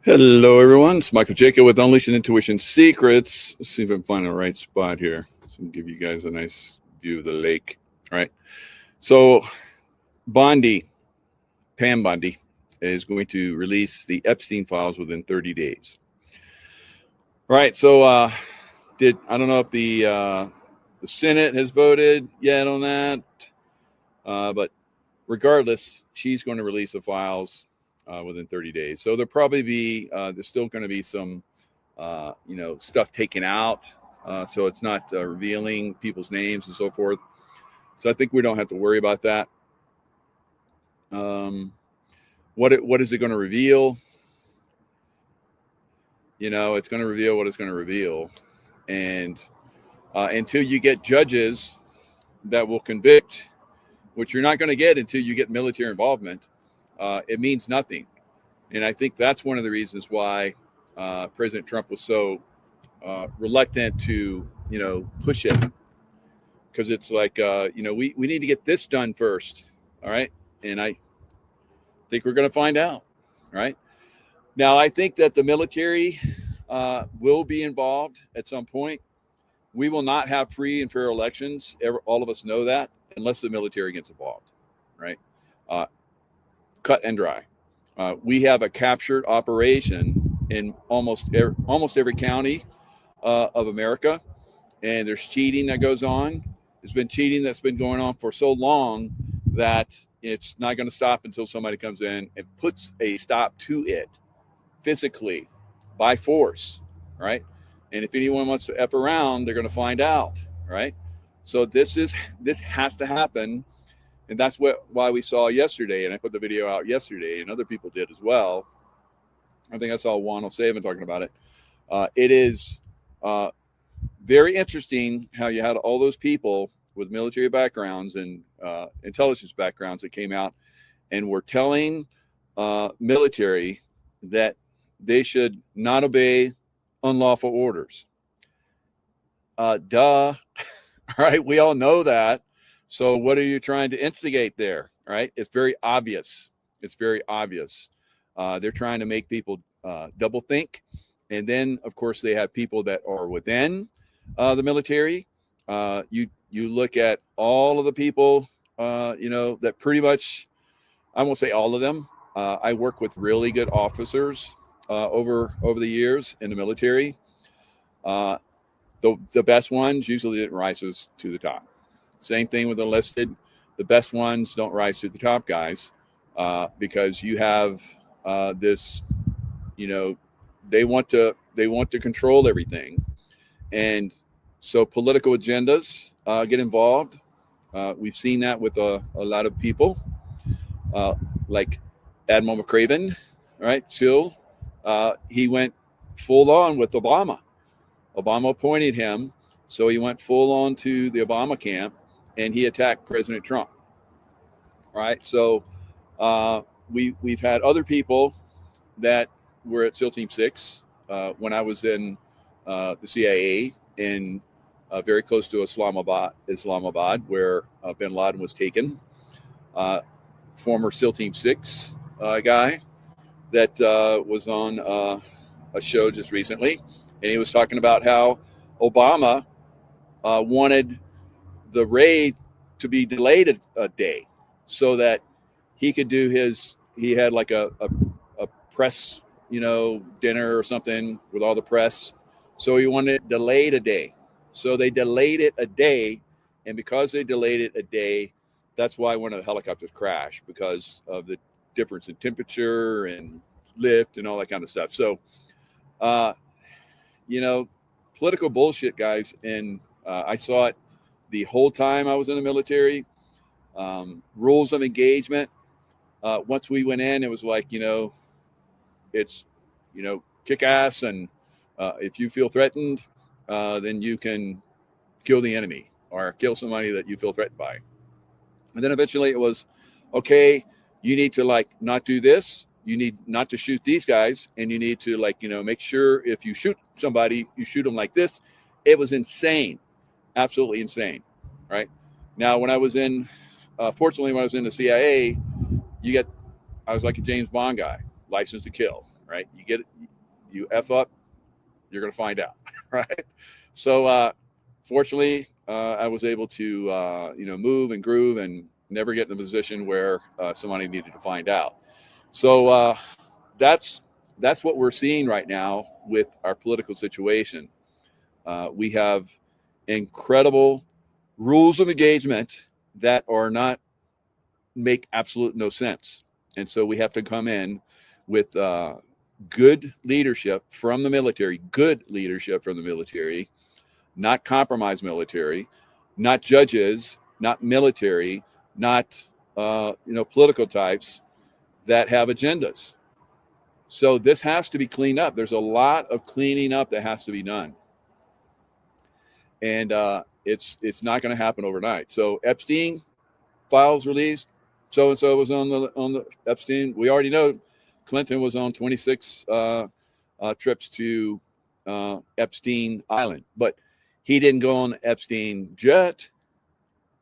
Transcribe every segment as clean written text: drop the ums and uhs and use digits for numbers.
Hello, everyone. It's Michael Jacob with Unleashing Intuition Secrets. Let's see if I can find the right spot here. So I can give you guys a nice view of the lake. All right. So Pam Bondi, is going to release the Epstein files within 30 days. All right. So I don't know if the Senate has voted yet on that, but regardless, she's going to release the files within 30 days. So there'll probably be, there's still going to be some, stuff taken out. So it's not revealing people's names and so forth. So I think we don't have to worry about that. What is it going to reveal? It's going to reveal what it's going to reveal. And until you get judges that will convict, which you're not going to get until you get military involvement, it means nothing. And I think that's one of the reasons why President Trump was so reluctant to, push it. Because it's like, we need to get this done first. All right. And I think we're going to find out. All right. Now, I think that the military will be involved at some point. We will not have free and fair elections. All of us know that, unless the military gets involved. Right. Cut and dry. We have a captured operation in almost every county of America, and there's cheating that goes on. There's been cheating that's been going on for so long that it's not going to stop until somebody comes in and puts a stop to it physically by force, right? And if anyone wants to F around, they're going to find out, right? So this has to happen. And that's why we saw yesterday, and I put the video out yesterday, and other people did as well. I think I saw Juan O'Savin talking about it. It is very interesting how you had all those people with military backgrounds and intelligence backgrounds that came out and were telling military that they should not obey unlawful orders. Duh. All right, we all know that. So what are you trying to instigate there, right? It's very obvious. It's very obvious. They're trying to make people double think. And then, of course, they have people that are within the military. You look at all of the people, that pretty much, I won't say all of them. I work with really good officers over the years in the military. The best ones usually didn't rise to the top. Same thing with enlisted. The best ones don't rise to the top, guys, because you have this, they want to control everything. And so political agendas get involved. We've seen that with a lot of people, like Admiral McCraven, right? Still, he went full on with Obama. Obama appointed him, so he went full on to the Obama camp, and he attacked President Trump. Right. So we've had other people that were at SEAL Team 6 when I was in the CIA in very close to Islamabad, where bin Laden was taken. Former SEAL Team 6 guy that was on a show just recently, and he was talking about how Obama wanted the raid to be delayed a day so that he could do he had like a press, dinner or something with all the press. So he wanted it delayed a day. So they delayed it a day. And because they delayed it a day, that's why one of the helicopters crashed, because of the difference in temperature and lift and all that kind of stuff. So, political bullshit, guys. And I saw it the whole time I was in the military. Rules of engagement. Once we went in, it was like, it's, kick ass. And if you feel threatened, then you can kill the enemy or kill somebody that you feel threatened by. And then eventually it was, okay, you need to not do this. You need not to shoot these guys. And you need to make sure if you shoot somebody, you shoot them like this. It was insane. Absolutely insane. Right. Now, when I was fortunately, when I was in the CIA, I was like a James Bond guy, licensed to kill. right? You F up, you're going to find out, right? So fortunately, I was able to, move and groove and never get in a position where somebody needed to find out. So that's what we're seeing right now with our political situation. We have incredible rules of engagement that are not make absolute no sense. And so we have to come in with good leadership from the military, not compromised military, not judges, not military, not political types that have agendas. So this has to be cleaned up. There's a lot of cleaning up that has to be done, and it's not going to happen overnight. So Epstein files released. So and so was on the Epstein. We already know Clinton was on 26 trips to Epstein Island, but he didn't go on the Epstein jet.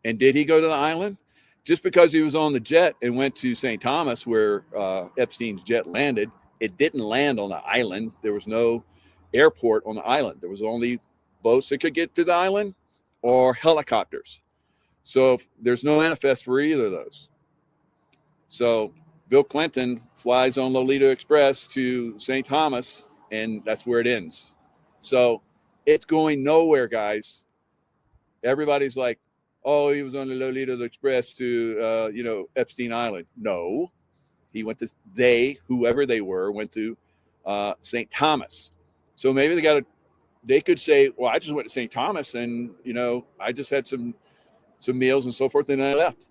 And did he go to the island? Just because he was on the jet and went to St. Thomas, where Epstein's jet landed, it didn't land on the island. There was no airport on the island. There was only boats that could get to the island or helicopters. So there's no manifest for either of those. So Bill Clinton flies on Lolita Express to St. Thomas, and that's where it ends. So it's going nowhere, guys. Everybody's like, oh, he was on the Lolita Express to, Epstein Island. No, he went to, whoever they were, went to St. Thomas. So maybe they could say, well, I just went to St. Thomas and, I just had some meals and so forth, and then I left.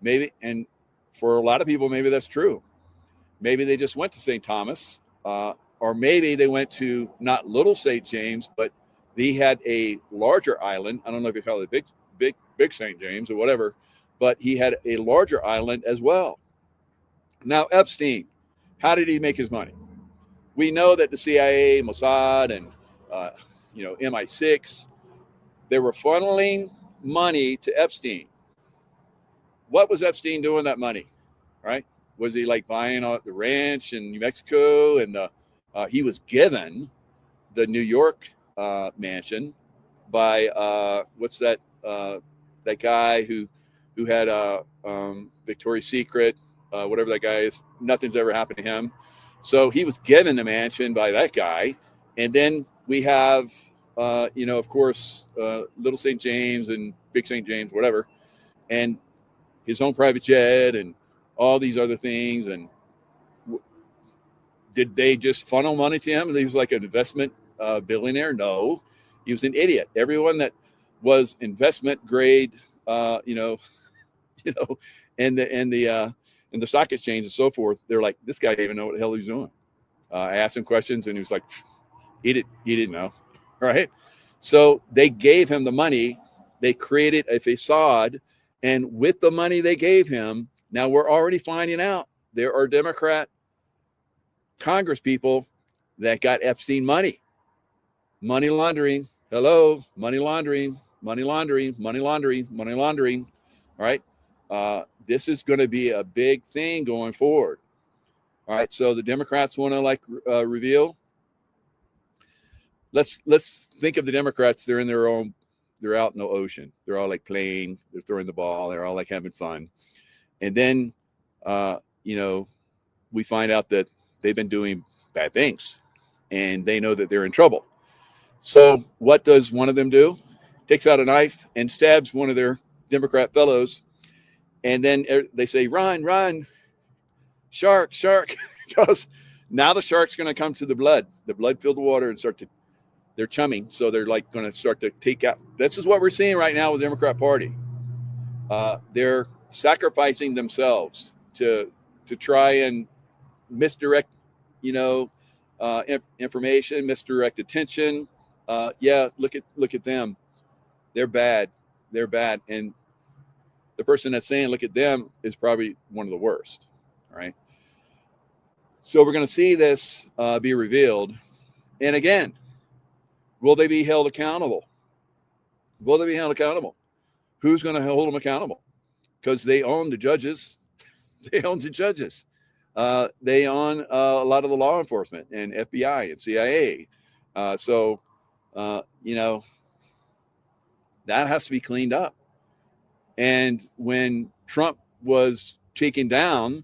Maybe, and for a lot of people, maybe that's true. Maybe they just went to St. Thomas, or maybe they went to not Little St. James, but they had a larger island. I don't know if you call it big St. James or whatever, but he had a larger island as well. Now, Epstein, how did he make his money? We know that the CIA, Mossad, and MI6, they were funneling money to Epstein. What was Epstein doing with that money, right? Was he like buying the ranch in New Mexico? And he was given the New York mansion by what's that guy who had Victoria's Secret, whatever that guy is. Nothing's ever happened to him. So he was given the mansion by that guy. And then we have, of course, Little St. James and Big St. James, whatever, and his own private jet and all these other things. And did they just funnel money to him? He was like an investment billionaire? No, he was an idiot. Everyone that was investment grade, in the stock exchange and so forth, they're like, this guy didn't even know what the hell he was doing. I asked him questions and he was like, he didn't know, right? So they gave him the money. They created a facade, and with the money they gave him, now we're already finding out there are Democrat Congress people that got Epstein money laundering. Hello, money laundering. All right. This is going to be a big thing going forward. All right. So the Democrats want to reveal. Let's think of the Democrats. They're in their own. They're out in the ocean. They're all like playing. They're throwing the ball. They're all like having fun. And then, we find out that they've been doing bad things, and they know that they're in trouble. So what does one of them do? Takes out a knife and stabs one of their Democrat fellows. And then they say, run, shark, because now the shark's going to come to the blood-filled water, and they're chumming. So they're like going to start to take out. This is what we're seeing right now with the Democrat Party. They're sacrificing themselves to try and misdirect, information, misdirect attention. Look at them. They're bad. And the person that's saying, look at them, is probably one of the worst. All right. So we're going to see this be revealed. And again, will they be held accountable? Who's going to hold them accountable? Because they own the judges. they own a lot of the law enforcement and FBI and CIA. So that has to be cleaned up. And when Trump was taken down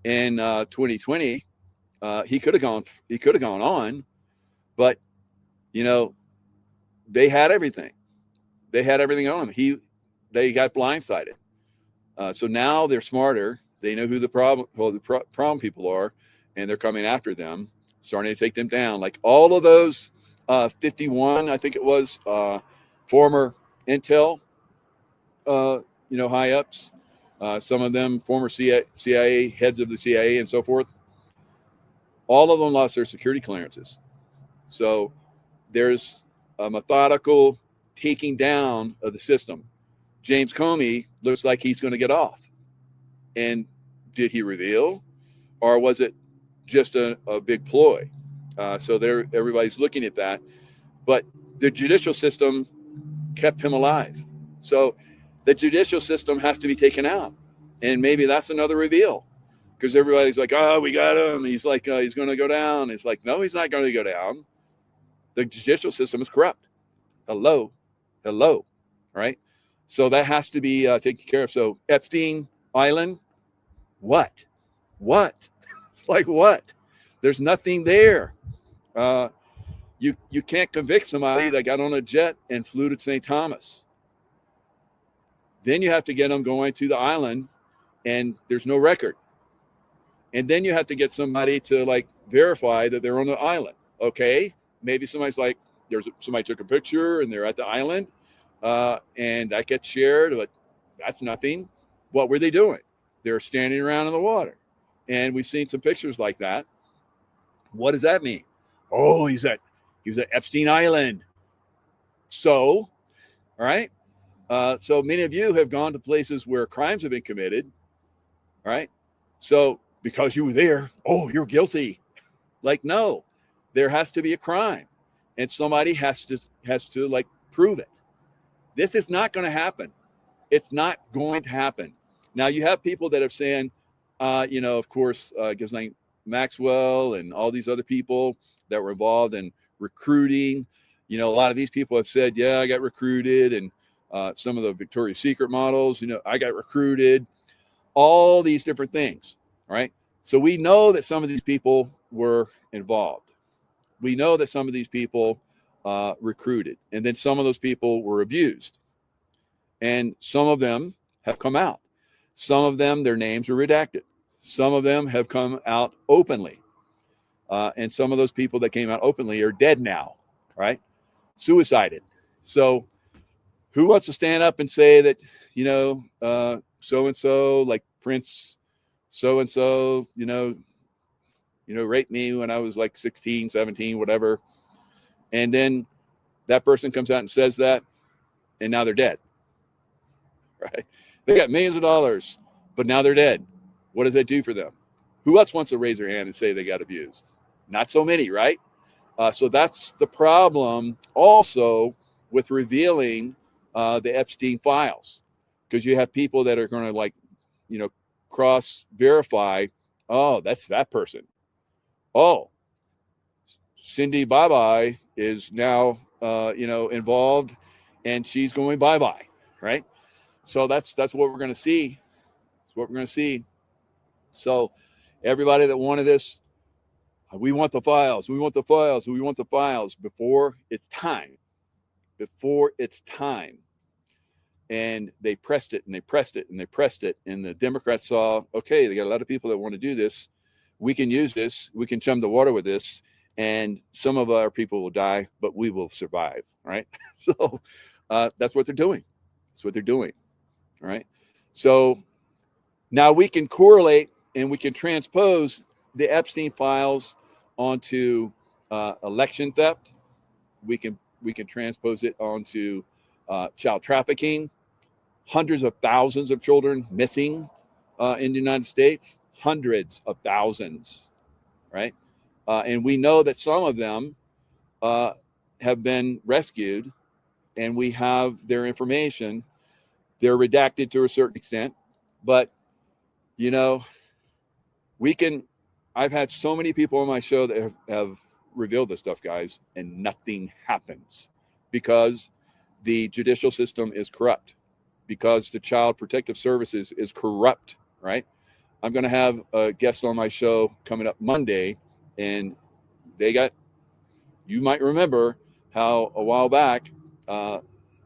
in 2020, he could have gone on, but they had everything. They had everything on him. They got blindsided. So now they're smarter. They know who the problem people are, and they're coming after them, starting to take them down. Like all of those 51, I think it was, former Intel, high ups, some of them former CIA heads of the CIA and so forth. All of them lost their security clearances. So there's a methodical taking down of the system. James Comey looks like he's going to get off. And did he reveal, or was it just a big ploy? So everybody's looking at that. But the judicial system kept him alive. So the judicial system has to be taken out. And maybe that's another reveal. Because everybody's like, oh, we got him. He's like, he's going to go down. It's like, no, he's not going to go down. The judicial system is corrupt. Hello. Right? So that has to be taken care of. So Epstein Island, what? Like what? There's nothing there. You can't convict somebody that got on a jet and flew to St. Thomas. Then you have to get them going to the island, and there's no record. And then you have to get somebody to like verify that they're on the island. Okay, maybe somebody's like, somebody took a picture and they're at the island, and that gets shared, but that's nothing. What were they doing? They're standing around in the water, and we've seen some pictures like that. What does that mean? Oh, he's at Epstein Island. So, all right. So many of you have gone to places where crimes have been committed. All right. So because you were there, oh, you're guilty. Like, no, there has to be a crime, and somebody has to like prove it. This is not going to happen. It's not going to happen. Now you have people that are saying, of course, Ghislaine Maxwell and all these other people that were involved in recruiting. A lot of these people have said, yeah, I got recruited, and some of the Victoria's Secret models, I got recruited, all these different things. All right. So we know that some of these people were involved. We know that some of these people recruited, and then some of those people were abused. And some of them have come out. Some of them, their names are redacted. Some of them have come out openly. And some of those people that came out openly are dead now, right? Suicided. So who wants to stand up and say that, so-and-so, like Prince so-and-so, raped me when I was like 16, 17, whatever. And then that person comes out and says that, and now they're dead, right? They got millions of dollars, but now they're dead. What does that do for them? Who else wants to raise their hand and say they got abused? Not so many, right? So that's the problem also with revealing the Epstein files, because you have people that are going to cross verify. Oh, that's that person. Oh, Cindy Bye-Bye is now, involved, and she's going bye-bye, right? So that's what we're going to see. That's what we're going to see. So everybody that wanted this, we want the files. We want the files. We want the files before it's time. Before it's time. And they pressed it and they pressed it and they pressed it. And the Democrats saw, okay, they got a lot of people that want to do this. We can use this. We can chum the water with this. And some of our people will die, but we will survive, right? So that's what they're doing. That's what they're doing, all right? So now we can correlate and we can transpose the Epstein files onto election theft. We can transpose it onto child trafficking. Hundreds of thousands of children missing in the United States. Hundreds of thousands, right? And we know that some of them have been rescued, and we have their information. They're redacted to a certain extent, but I've had so many people on my show that have revealed this stuff, guys, and nothing happens because the judicial system is corrupt, because the Child Protective Services is corrupt, right? I'm going to have a guest on my show coming up Monday, and you might remember how a while back,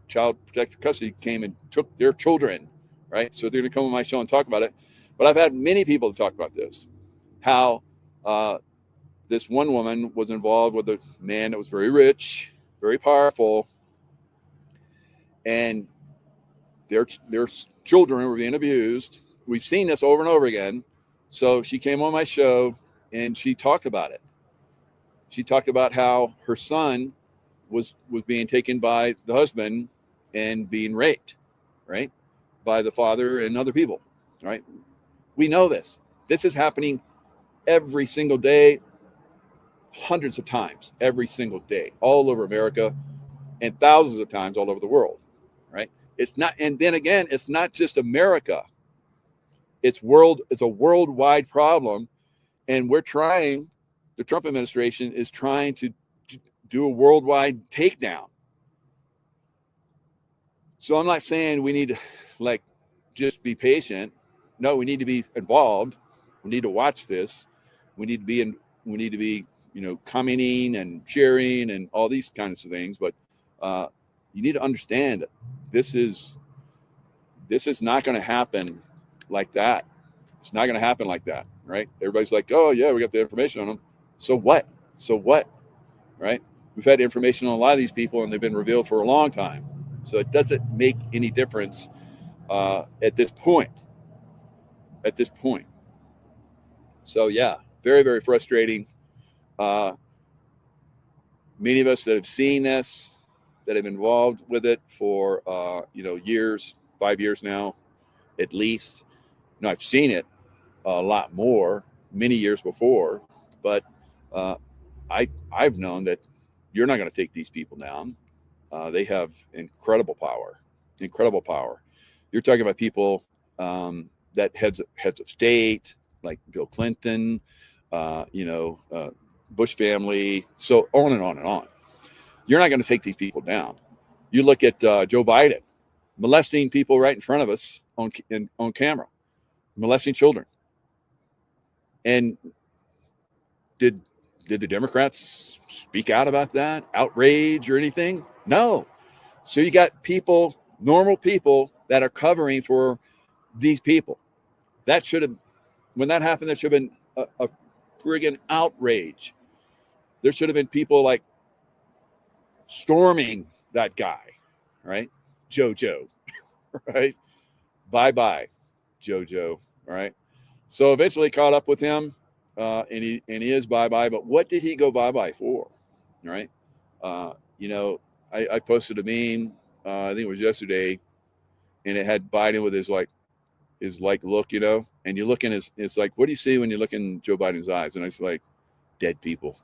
Child Protective Custody came and took their children, right? So they're going to come on my show and talk about it. But I've had many people talk about this, how this one woman was involved with a man that was very rich, very powerful, and their children were being abused. We've seen this over and over again. So she came on my show and she talked about it. She talked about how her son was being taken by the husband and being raped, right, by the father and other people, right? We know this. This is happening every single day, hundreds of times every single day, all over America, and thousands of times all over the world, right? It's not, and then again, it's not just America. It's a worldwide problem, and the Trump administration is trying to do a worldwide takedown. So I'm not saying we need to just be patient. No, we need to be involved. We need to watch this. We need to be commenting and sharing and all these kinds of things. But you need to understand this is not going to happen like that. It's not going to happen like that, right? Everybody's like, oh yeah, we got the information on them. So what? Right? We've had information on a lot of these people, and they've been revealed for a long time. So it doesn't make any difference at this point. So yeah, very, very frustrating. Many of us that have seen this, that have been involved with it for years, 5 years now, at least. No, I've seen it a lot more, many years before, but I've known that you're not going to take these people down. They have incredible power. You're talking about people that heads of state, like Bill Clinton, Bush family, so on and on and on. You're not going to take these people down. You look at Joe Biden molesting people right in front of us on camera, molesting children. And did the Democrats speak out about that, outrage or anything? No. So you got people, normal people, that are covering for these people. That should have, when that happened, there should have been a friggin' outrage. There should have been people like storming that guy, right? JoJo, right? Bye, JoJo, all right? So eventually caught up with him, and he is bye. But what did he go bye for, right? I posted a meme, I think it was yesterday, and it had Biden with his look, and you look in it's like, what do you see when you look in Joe Biden's eyes? And it's like, dead people,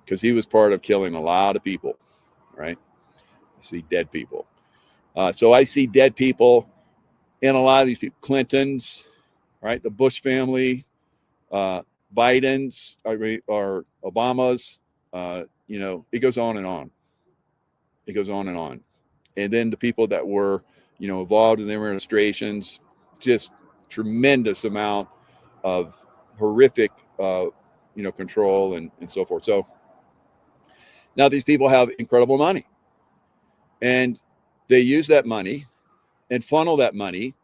because he was part of killing a lot of people, right? I see dead people. So I see dead people in a lot of these people. Clintons, right? The Bush family, Bidens, or Obamas. It goes on and on. It goes on and on. And then the people that were, involved in the administrations, just tremendous amount of horrific, control and so forth. So now these people have incredible money, and they use that money and funnel that money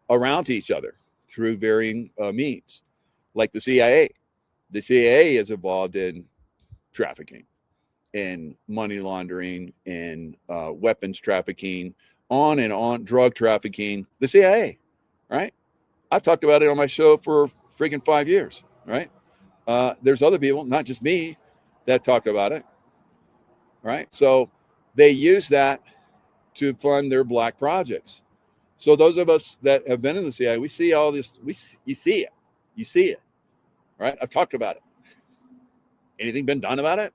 around to each other through varying means, like the CIA. The CIA is involved in trafficking and money laundering and weapons trafficking, on and on, drug trafficking. The CIA, right? I've talked about it on my show for freaking 5 years, right? There's other people, not just me, that talked about it, right? So they use that to fund their black projects. So those of us that have been in the CIA, we see all this. You see it, right? I've talked about it. Anything been done about it?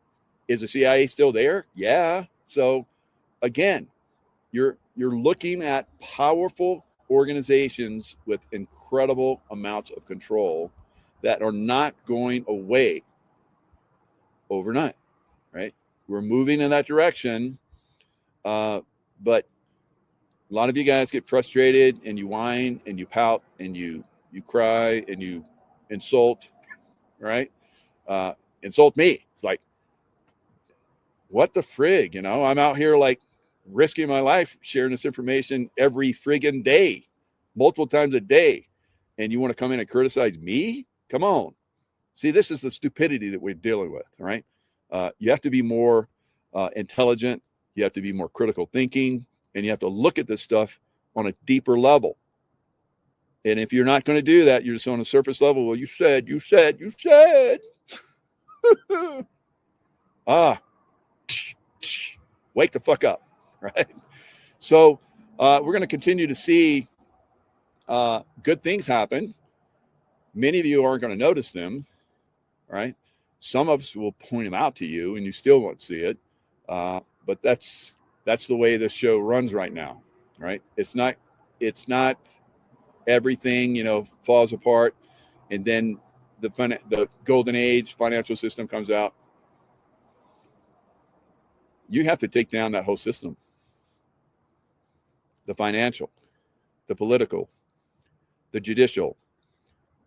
Is the CIA still there? Yeah. So again, you're looking at powerful organizations with incredible amounts of control that are not going away overnight, right? We're moving in that direction, but a lot of you guys get frustrated and you whine and you pout and you cry and you insult, right? Insult me. It's like, what the frig, you know? I'm out here like risking my life sharing this information every friggin' day, multiple times a day, and you want to come in and criticize me? Come on. See, this is the stupidity that we're dealing with, right? You have to be more intelligent. You have to be more critical thinking, and you have to look at this stuff on a deeper level. And if you're not going to do that, you're just on a surface level. Well, you said. Wake the fuck up, right? So we're going to continue to see good things happen. Many of you aren't going to notice them, right? Some of us will point them out to you, and you still won't see it. But that's the way this show runs right now, right? It's not everything, you know, falls apart, and then the golden age financial system comes out. You have to take down that whole system. The financial, the political, the judicial,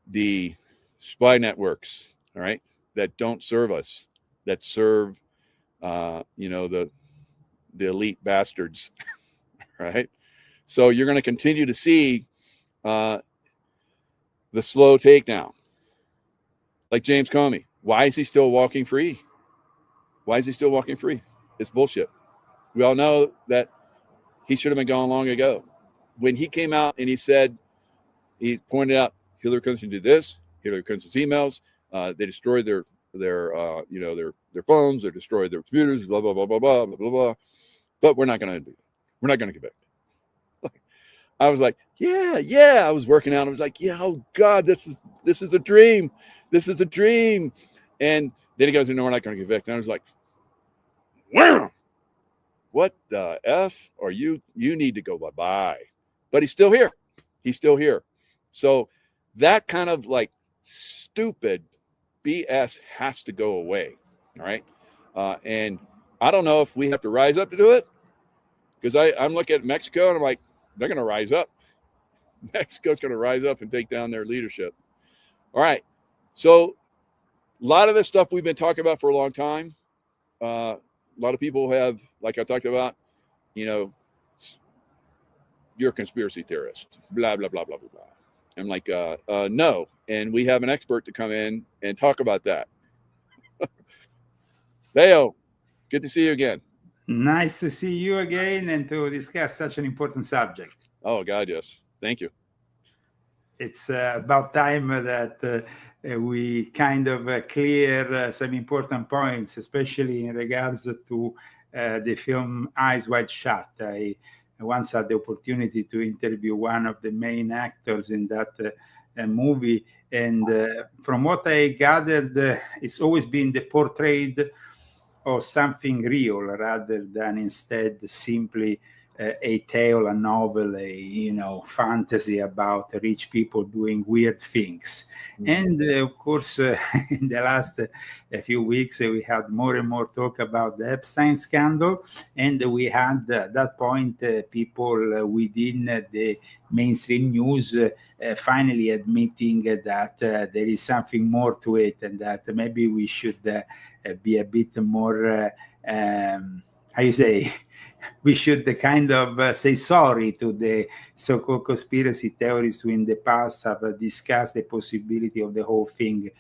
the spy networks, all right, that don't serve us, that serve, you know, the elite bastards, right? So you're going to continue to see the slow takedown. Like James Comey. Why is he still walking free? Why is he still walking free? It's bullshit. We all know that he should have been gone long ago. When he came out and he said, he pointed out Hillary Clinton did this, Hillary Clinton's emails, they destroyed their phones, they destroyed their computers, blah blah blah blah blah blah blah blah. But we're not going to do that. We're not going to convict. I was like, yeah. I was working out. I was like, yeah, oh God, this is a dream. This is a dream. And then he goes, no, we're not going to convict. And I was like, wow, what the F are you? You need to go bye-bye. But he's still here. He's still here. So that kind of like stupid BS has to go away. All right. And I don't know if we have to rise up to do it, because I'm looking at Mexico and I'm like, they're going to rise up. Mexico's going to rise up and take down their leadership. All right. So a lot of this stuff we've been talking about for a long time. A lot of people have, like I talked about, you know, you're a conspiracy theorist, blah, blah, blah, blah, blah, blah. I'm like, no. And we have an expert to come in and talk about that. Theo, good to see you again. Nice to see you again and to discuss such an important subject. Oh, God, yes. Thank you. It's about time that we kind of clear some important points, especially in regards to the film Eyes Wide Shut. I once had the opportunity to interview one of the main actors in that movie. And from what I gathered, it's always been the portrait of something real rather than instead simply a tale, a novel, a fantasy about rich people doing weird things. Mm-hmm. And of course, in the last few weeks, we had more and more talk about the Epstein scandal, and we had at that point people within the mainstream news finally admitting that there is something more to it, and that maybe we should be a bit more, we should kind of say sorry to the so-called conspiracy theorists who in the past have discussed the possibility of the whole thing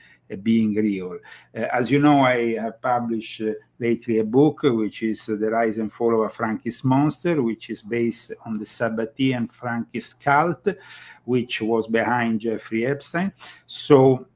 being real. As you know, I have published lately a book, which is The Rise and Fall of a Frankist Monster, which is based on the Sabbatian Frankist cult, which was behind Jeffrey Epstein. So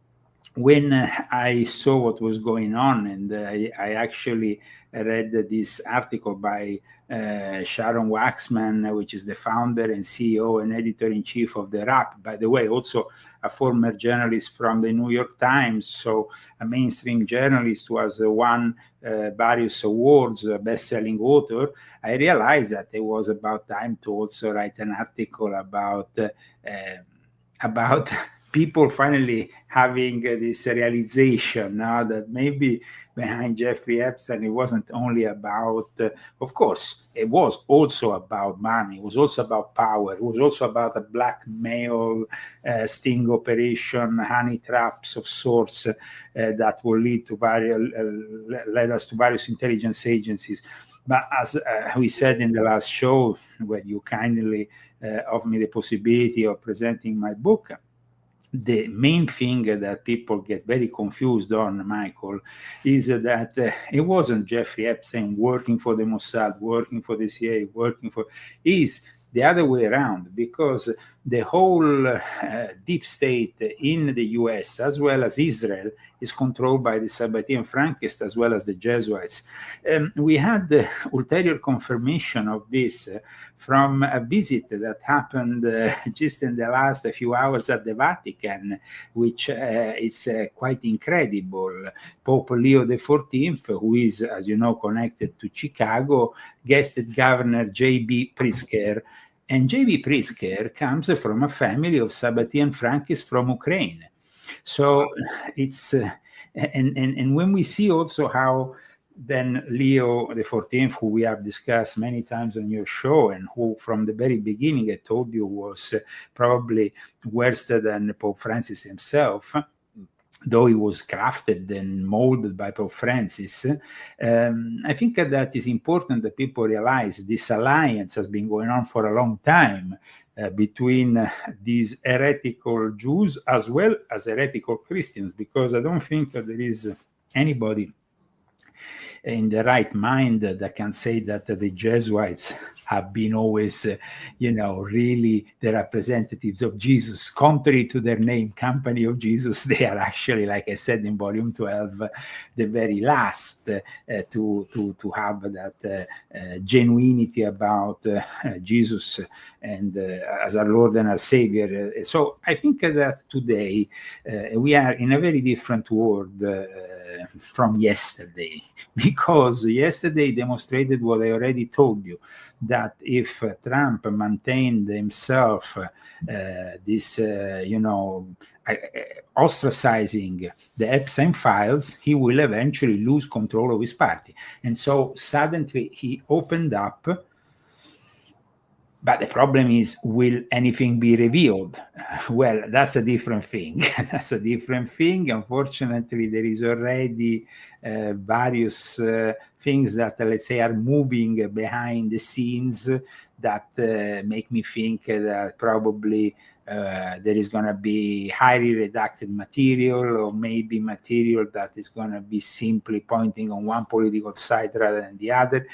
when I saw what was going on, and I actually read this article by Sharon Waxman, which is the founder and CEO and editor-in-chief of the RAP, by the way, also a former journalist from the New York Times, so a mainstream journalist who has won various awards, a best-selling author. I realized that it was about time to also write an article about people finally having this realization now that maybe behind Jeffrey Epstein, it wasn't only about, of course, it was also about money. It was also about power. It was also about a blackmail sting operation, honey traps of sorts that will lead to led us to various intelligence agencies. But as we said in the last show, where you kindly offered me the possibility of presenting my book, the main thing that people get very confused on, Michael, is that it wasn't Jeffrey Epstein working for the Mossad, working for the CIA, is the other way around, because the whole deep state in the US, as well as Israel, is controlled by the Sabbatian Frankist, as well as the Jesuits. We had the ulterior confirmation of this from a visit that happened just in the last few hours at the Vatican, which is quite incredible. Pope Leo XIV, who is, as you know, connected to Chicago, guested Governor J.B. Pritzker. And J.B. Pritzker comes from a family of Sabbatian Frankists from Ukraine. So it's, and when we see also how then Leo XIV, who we have discussed many times on your show, and who from the very beginning I told you was probably worse than Pope Francis himself, though he was crafted and molded by Pope Francis. I think that is important that people realize this alliance has been going on for a long time between these heretical Jews as well as heretical Christians, because I don't think that there is anybody in the right mind that can say that the Jesuits have been always, really the representatives of Jesus. Contrary to their name, Company of Jesus, they are actually, like I said in volume 12, the very last to have that genuinity about Jesus and as our Lord and our Savior. So I think that today we are in a very different world from yesterday, because yesterday demonstrated what I already told you, that if Trump maintained himself ostracizing the Epstein files, he will eventually lose control of his party. And so suddenly he opened up. But the problem is, will anything be revealed? Well, that's a different thing. That's a different thing. Unfortunately, there is already various things that, let's say, are moving behind the scenes that make me think that probably there is going to be highly redacted material, or maybe material that is going to be simply pointing on one political side rather than the other.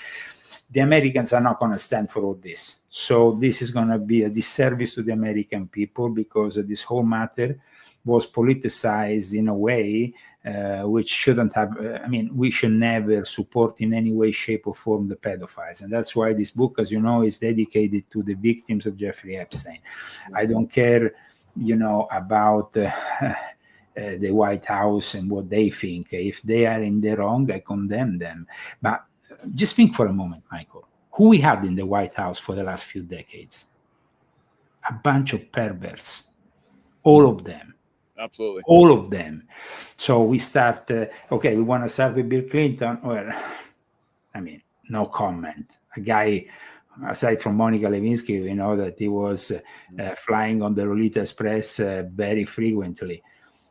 The Americans are not going to stand for all this. So this is going to be a disservice to the American people, because this whole matter was politicized in a way which shouldn't have, we should never support in any way, shape or form the pedophiles. And that's why this book, as you know, is dedicated to the victims of Jeffrey Epstein. I don't care, about the White House and what they think. If they are in the wrong, I condemn them. But just think for a moment, Michael, who we had in the White House for the last few decades? A bunch of perverts, all of them. Absolutely. All of them. So we start, we want to start with Bill Clinton. Well, no comment. A guy, aside from Monica Lewinsky, we know that he was flying on the Lolita Express very frequently.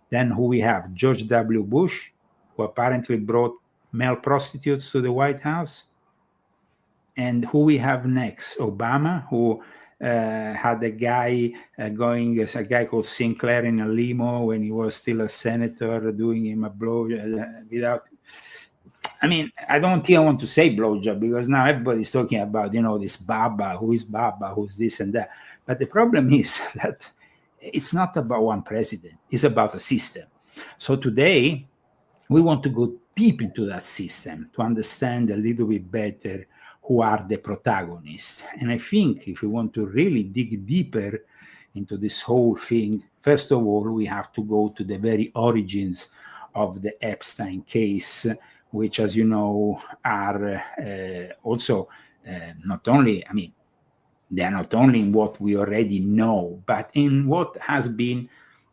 Then who we have? George W. Bush, who apparently brought male prostitutes to the White House. And who we have next? Obama, who had a guy a guy called Sinclair in a limo when he was still a senator, doing him a blow without. I don't even want to say blowjob, because now everybody's talking about, this Baba, who's this and that. But the problem is that it's not about one president. It's about a system. So today, we want to go deep into that system to understand a little bit better who are the protagonists. And I think if we want to really dig deeper into this whole thing, first of all, we have to go to the very origins of the Epstein case, which, as you know, are also not only, I mean, they are not only in what we already know, but in what has been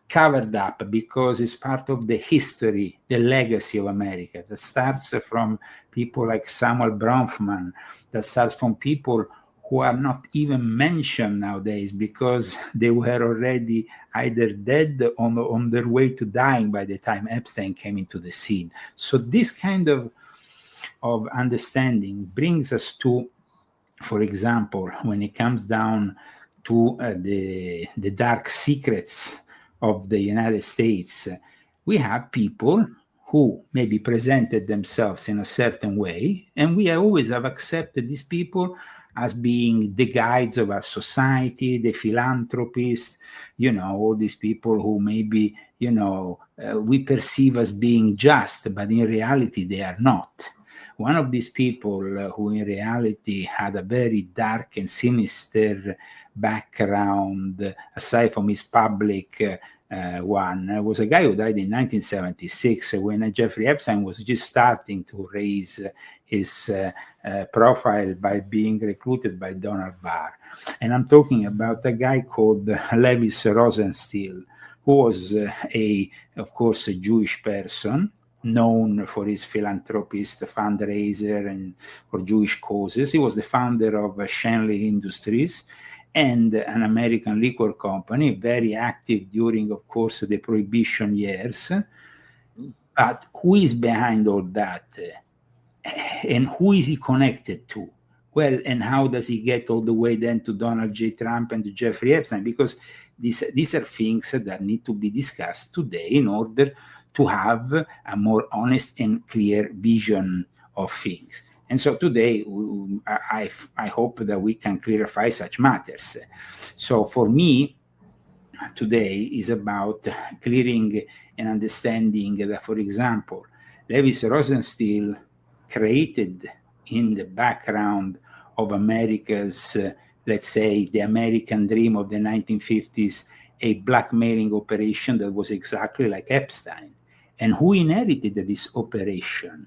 covered up, because it's part of the history, the legacy of America, that starts from people like Samuel Bronfman, that starts from people who are not even mentioned nowadays because they were already either dead or on their way to dying by the time Epstein came into the scene. So this kind of understanding brings us to, for example, when it comes down to the dark secrets of the United States, we have people who maybe presented themselves in a certain way, and we always have accepted these people as being the guides of our society, the philanthropists, all these people who maybe, we perceive as being just, but in reality they are not. One of these people who in reality had a very dark and sinister background, aside from his public one, was a guy who died in 1976 when Jeffrey Epstein was just starting to raise his profile by being recruited by Donald Barr. And I'm talking about a guy called Levis Rosenstiel, who was of course, a Jewish person, known for his philanthropist fundraiser and for Jewish causes. He was the founder of Shanley Industries and an American liquor company, very active during, of course, the Prohibition years. But who is behind all that? And who is he connected to? Well, and how does he get all the way then to Donald J. Trump and to Jeffrey Epstein? Because these are things that need to be discussed today in order to have a more honest and clear vision of things. And so today, I hope that we can clarify such matters. So for me, today is about clearing and understanding that, for example, Levis Rosenstiel created in the background of America's, let's say, the American dream of the 1950s, a blackmailing operation that was exactly like Epstein. And who inherited this operation?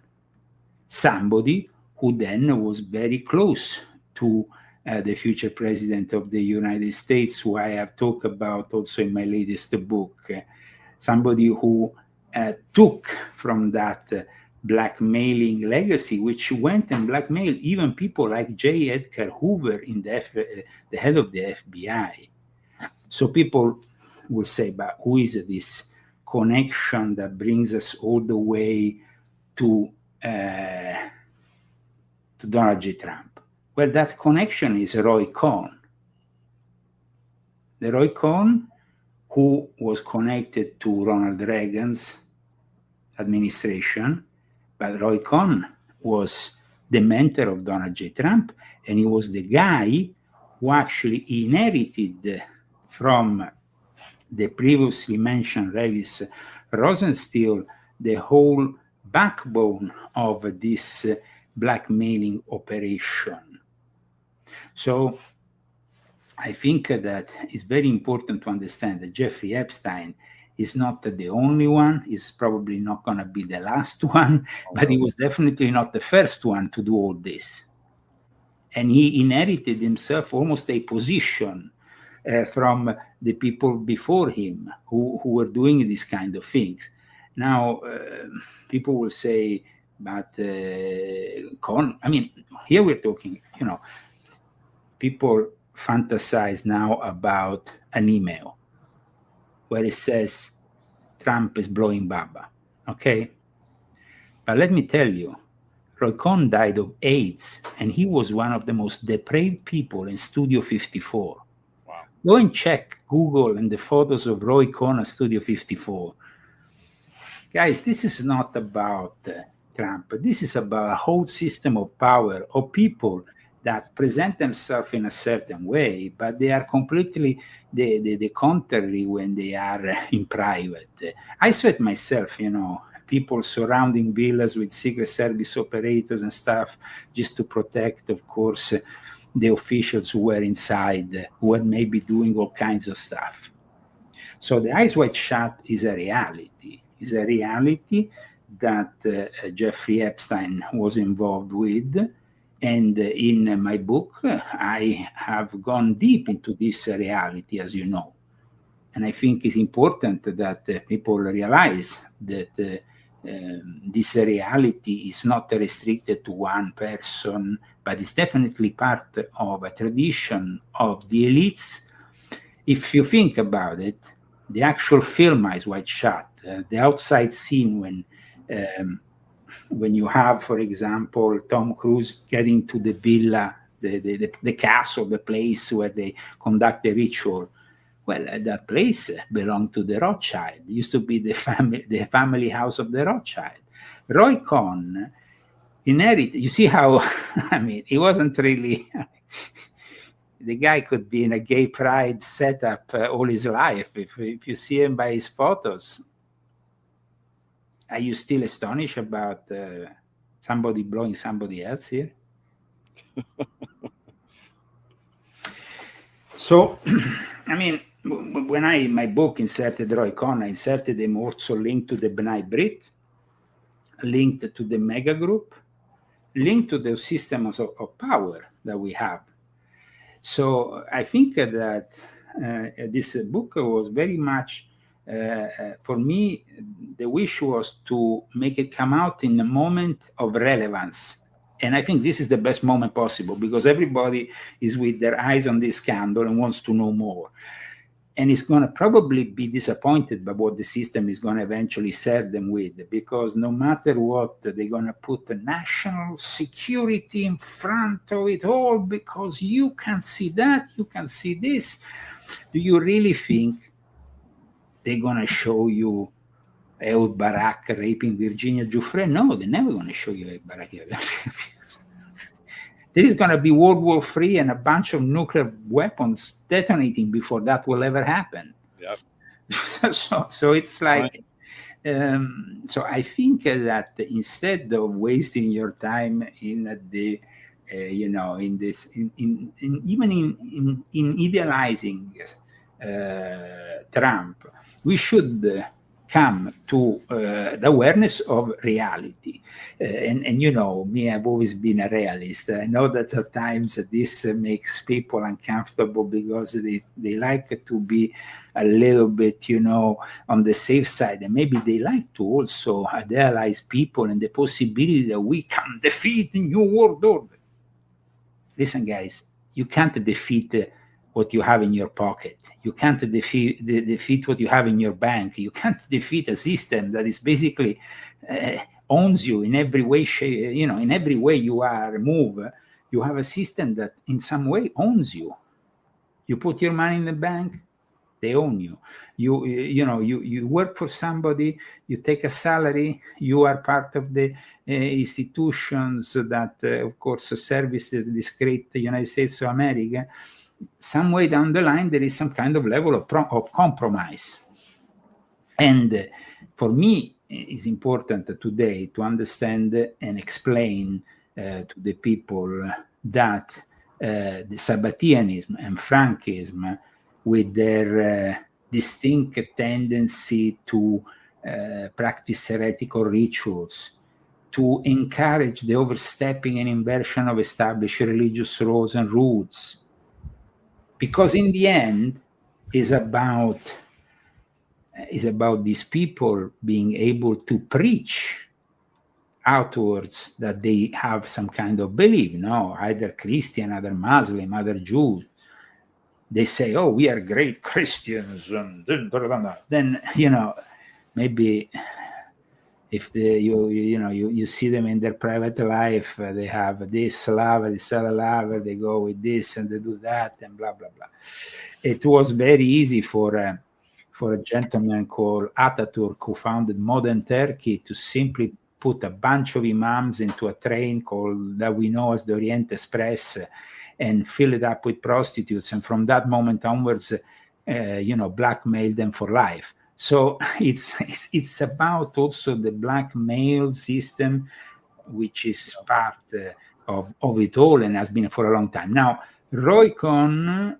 Somebody who then was very close to the future president of the United States, who I have talked about also in my latest book. Somebody who took from that blackmailing legacy, which went and blackmailed even people like J. Edgar Hoover, in the head of the FBI. So people will say, but who is this connection that brings us all the way to Donald J. Trump? Well, that connection is Roy Cohn. The Roy Cohn who was connected to Ronald Reagan's administration, but Roy Cohn was the mentor of Donald J. Trump, and he was the guy who actually inherited from the previously mentioned Levis Rosenstiel the whole backbone of this blackmailing operation. So I think that it's very important to understand that Jeffrey Epstein is not the only one. He's probably not going to be the last one, but he was definitely not the first one to do all this. And he inherited himself almost a position from the people before him who were doing these kind of things. Now, people will say, but I mean, here we're talking, people fantasize now about an email where it says Trump is blowing Baba, okay? But let me tell you, Roy Cohn died of AIDS, and he was one of the most depraved people in Studio 54. Wow. Go and check Google and the photos of Roy Cohn at Studio 54. Guys, this is not about Trump. This is about a whole system of power, of people that present themselves in a certain way, but they are completely the contrary when they are in private. I saw it myself, people surrounding villas with Secret Service operators and stuff just to protect, of course, the officials who were inside, who were maybe doing all kinds of stuff. So the Eyes Wide Shut is a reality. It's a reality that Jeffrey Epstein was involved with. And in my book, I have gone deep into this reality, as you know. And I think it's important that people realize that this reality is not restricted to one person, but it's definitely part of a tradition of the elites. If you think about it, the actual film Eyes Wide Shut, the outside scene when you have, for example, Tom Cruise getting to the villa, the castle, the place where they conduct the ritual. Well, that place belonged to the Rothschild. It used to be the family house of the Rothschild. Roy Cohn inherited. You see how, he wasn't really. The guy could be in a gay pride setup all his life. If you see him by his photos, are you still astonished about somebody blowing somebody else here? So, when my book inserted Roy Cohn, I inserted him also linked to the B'nai B'rith, linked to the mega group, linked to the systems of power that we have. So I think that this book was very much, for me, the wish was to make it come out in a moment of relevance. And I think this is the best moment possible because everybody is with their eyes on this scandal and wants to know more. And it's going to probably be disappointed by what the system is going to eventually serve them with, because no matter what, they're going to put the national security in front of it all because you can see that, you can see this. Do you really think they're going to show you Ehud Barak raping Virginia Giuffre? No, they're never going to show you Ehud Barak. There is going to be World War III and a bunch of nuclear weapons detonating before that will ever happen. Yep. So it's like, so I think that instead of wasting your time in the, in this, in idealizing Trump, we should come to the awareness of reality. And me, I've always been a realist. I know that at times this makes people uncomfortable because they like to be a little bit, on the safe side. And maybe they like to also idealize people and the possibility that we can defeat the New World Order. Listen, guys, you can't defeat what you have in your pocket. You can't defeat what you have in your bank. You can't defeat a system that is basically owns you in every way, in every way you move. You have a system that in some way owns you. You put your money in the bank, they own you. You work for somebody, you take a salary, you are part of the institutions that, of course, service this great United States of America. Some way down the line, there is some kind of level of compromise. And for me, it's important today to understand and explain to the people that the Sabbatianism and Frankism, with their distinct tendency to practice heretical rituals, to encourage the overstepping and inversion of established religious laws and rules, because in the end, is about these people being able to preach outwards that they have some kind of belief, either Christian, either Muslim, either Jew. They say, oh, we are great Christians. And then, maybe if you see them in their private life, they have this lover, this other lover, they go with this and they do that and blah, blah, blah. It was very easy for a gentleman called Ataturk, who founded modern Turkey, to simply put a bunch of imams into a train called that we know as the Orient Express and fill it up with prostitutes, and from that moment onwards, blackmail them for life. So it's about also the blackmail system, which is part of it all and has been for a long time. Now, Roy Cohn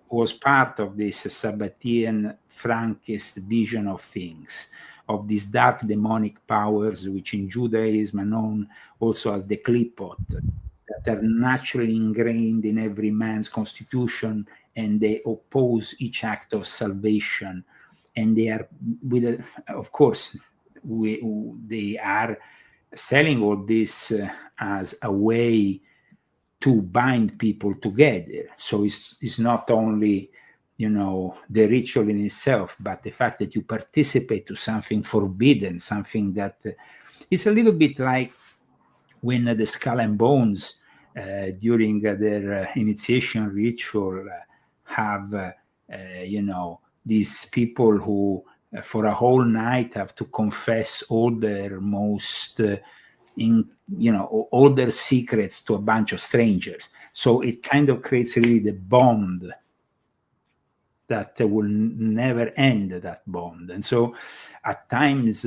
was part of this Sabbatian Frankist vision of things, of these dark demonic powers, which in Judaism are known also as the klipot, that are naturally ingrained in every man's constitution, and they oppose each act of salvation. And they are, of course, they are selling all this as a way to bind people together. So it's not only, the ritual in itself, but the fact that you participate to something forbidden, something that is a little bit like when the Skull and Bones, during their initiation ritual, have, these people who for a whole night have to confess all their most all their secrets to a bunch of strangers. So it kind of creates really the bond that will never end, that bond. And so at times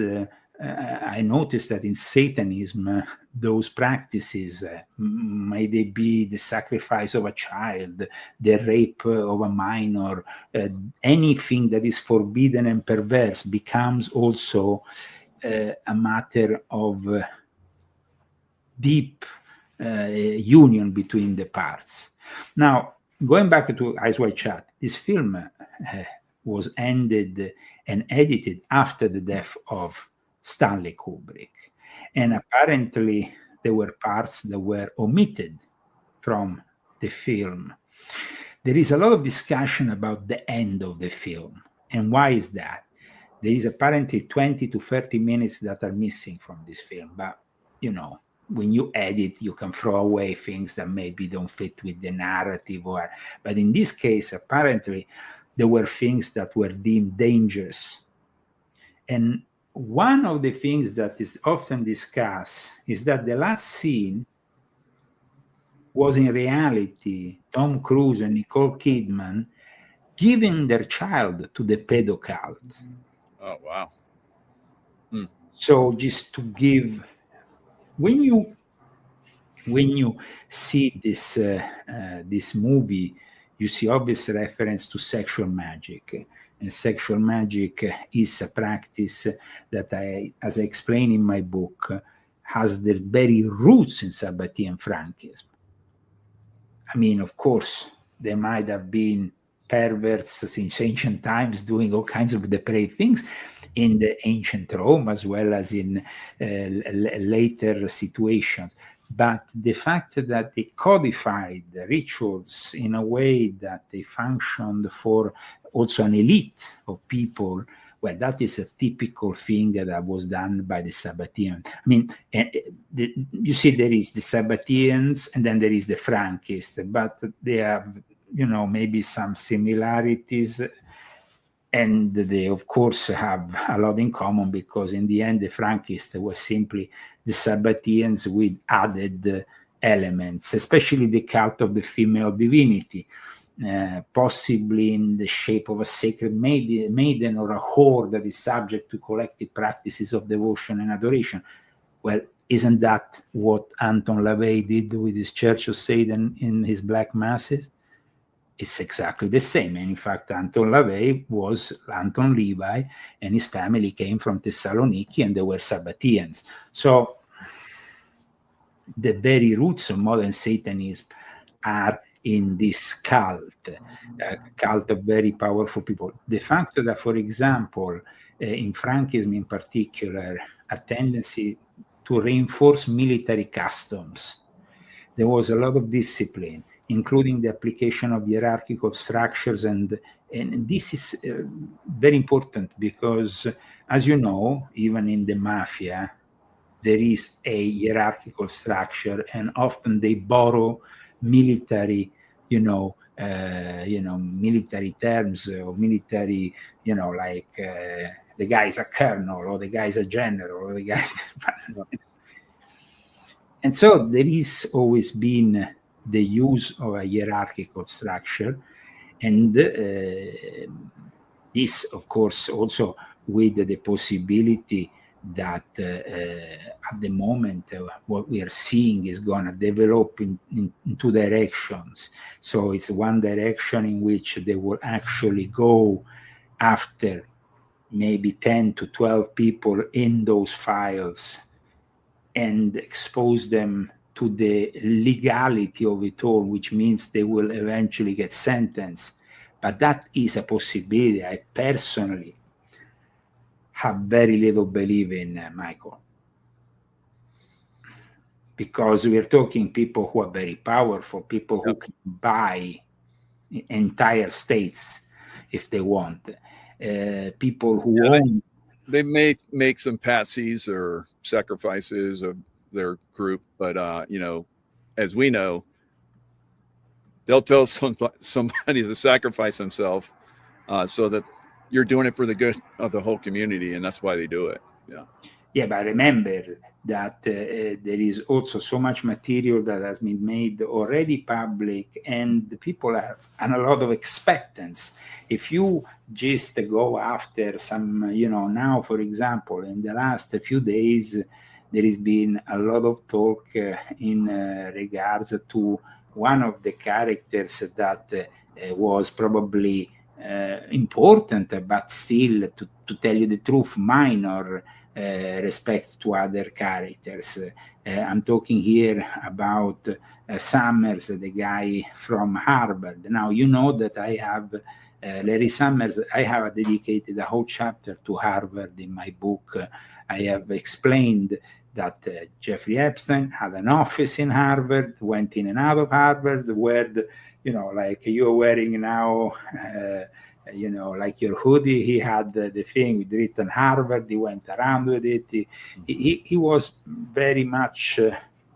I noticed that in Satanism, those practices, may they be the sacrifice of a child, the rape of a minor, anything that is forbidden and perverse becomes also a matter of deep union between the parts. Now, going back to Eyes Wide Shut, this film was ended and edited after the death of Stanley Kubrick. And apparently there were parts that were omitted from the film. There is a lot of discussion about the end of the film. And why is that? There is apparently 20 to 30 minutes that are missing from this film. But, when you edit, you can throw away things that maybe don't fit with the narrative. But in this case, apparently, there were things that were deemed dangerous. And one of the things that is often discussed is that the last scene was in reality Tom Cruise and Nicole Kidman giving their child to the pedocult. Oh, wow. So just to give, when you see this movie, you see obvious reference to sexual magic. And sexual magic is a practice that as I explain in my book, has their very roots in Sabbatian Frankism. I mean, of course, there might have been perverts since ancient times doing all kinds of depraved things in the ancient Rome as well as in later situations. But the fact that they codified the rituals in a way that they functioned for also an elite of people, well, that is a typical thing that was done by the Sabbatian. I mean, you see, there is the Sabbatians and then there is the Frankists, but they have, maybe some similarities. And they, of course, have a lot in common because in the end, the Frankists were simply the Sabbatians with added elements, especially the cult of the female divinity, possibly in the shape of a sacred maiden or a whore that is subject to collective practices of devotion and adoration. Well, isn't that what Anton LaVey did with his Church of Satan in his Black Masses? It's exactly the same. And in fact, Anton LaVey was Anton Levi, and his family came from Thessaloniki, and they were Sabbatians. So the very roots of modern Satanism are in this cult of very powerful people. The fact that, for example, in Frankism in particular, a tendency to reinforce military customs. There was a lot of discipline, including the application of hierarchical structures. And this is very important because, as you know, even in the mafia, there is a hierarchical structure, and often they borrow military, military terms or military, the guy is a colonel, or the guy is a general, or the guy is... And so there is always been the use of a hierarchical structure, and this, of course, also with the possibility that at the moment what we are seeing is going to develop in two directions. So it's one direction in which they will actually go after maybe 10 to 12 people in those files and expose them to the legality of it all, which means they will eventually get sentenced. But that is a possibility I personally have very little belief in, Michael. Because we are talking people who are very powerful, people who can buy entire states if they want. People who own... They may make some patsies or sacrifices of their group, but as we know, they'll tell somebody to sacrifice themselves so that you're doing it for the good of the whole community, and that's why they do it. Yeah, but remember that there is also so much material that has been made already public, and the people have a lot of expectance. If you just go after some, now, for example, in the last few days, there has been a lot of talk in regards to one of the characters that was probably important, but still, to tell you the truth, minor respect to other characters. I'm talking here about Summers, the guy from Harvard. Now, you know that I have Larry Summers. I have dedicated a whole chapter to Harvard in my book. I have explained that Jeffrey Epstein had an office in Harvard, went in and out of Harvard, where, like you're wearing now, like your hoodie, he had the thing with written Harvard, he went around with it. He was very much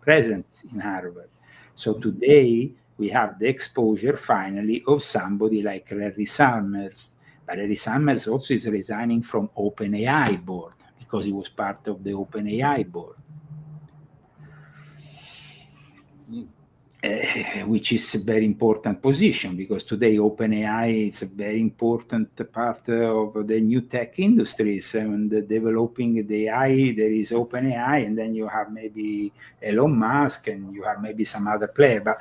present in Harvard. So today we have the exposure finally of somebody like Larry Summers. But Larry Summers also is resigning from OpenAI board because he was part of the OpenAI board. Which is a very important position, because today OpenAI is a very important part of the new tech industries, and developing the AI. There is OpenAI, and then you have maybe Elon Musk, and you have maybe some other player. But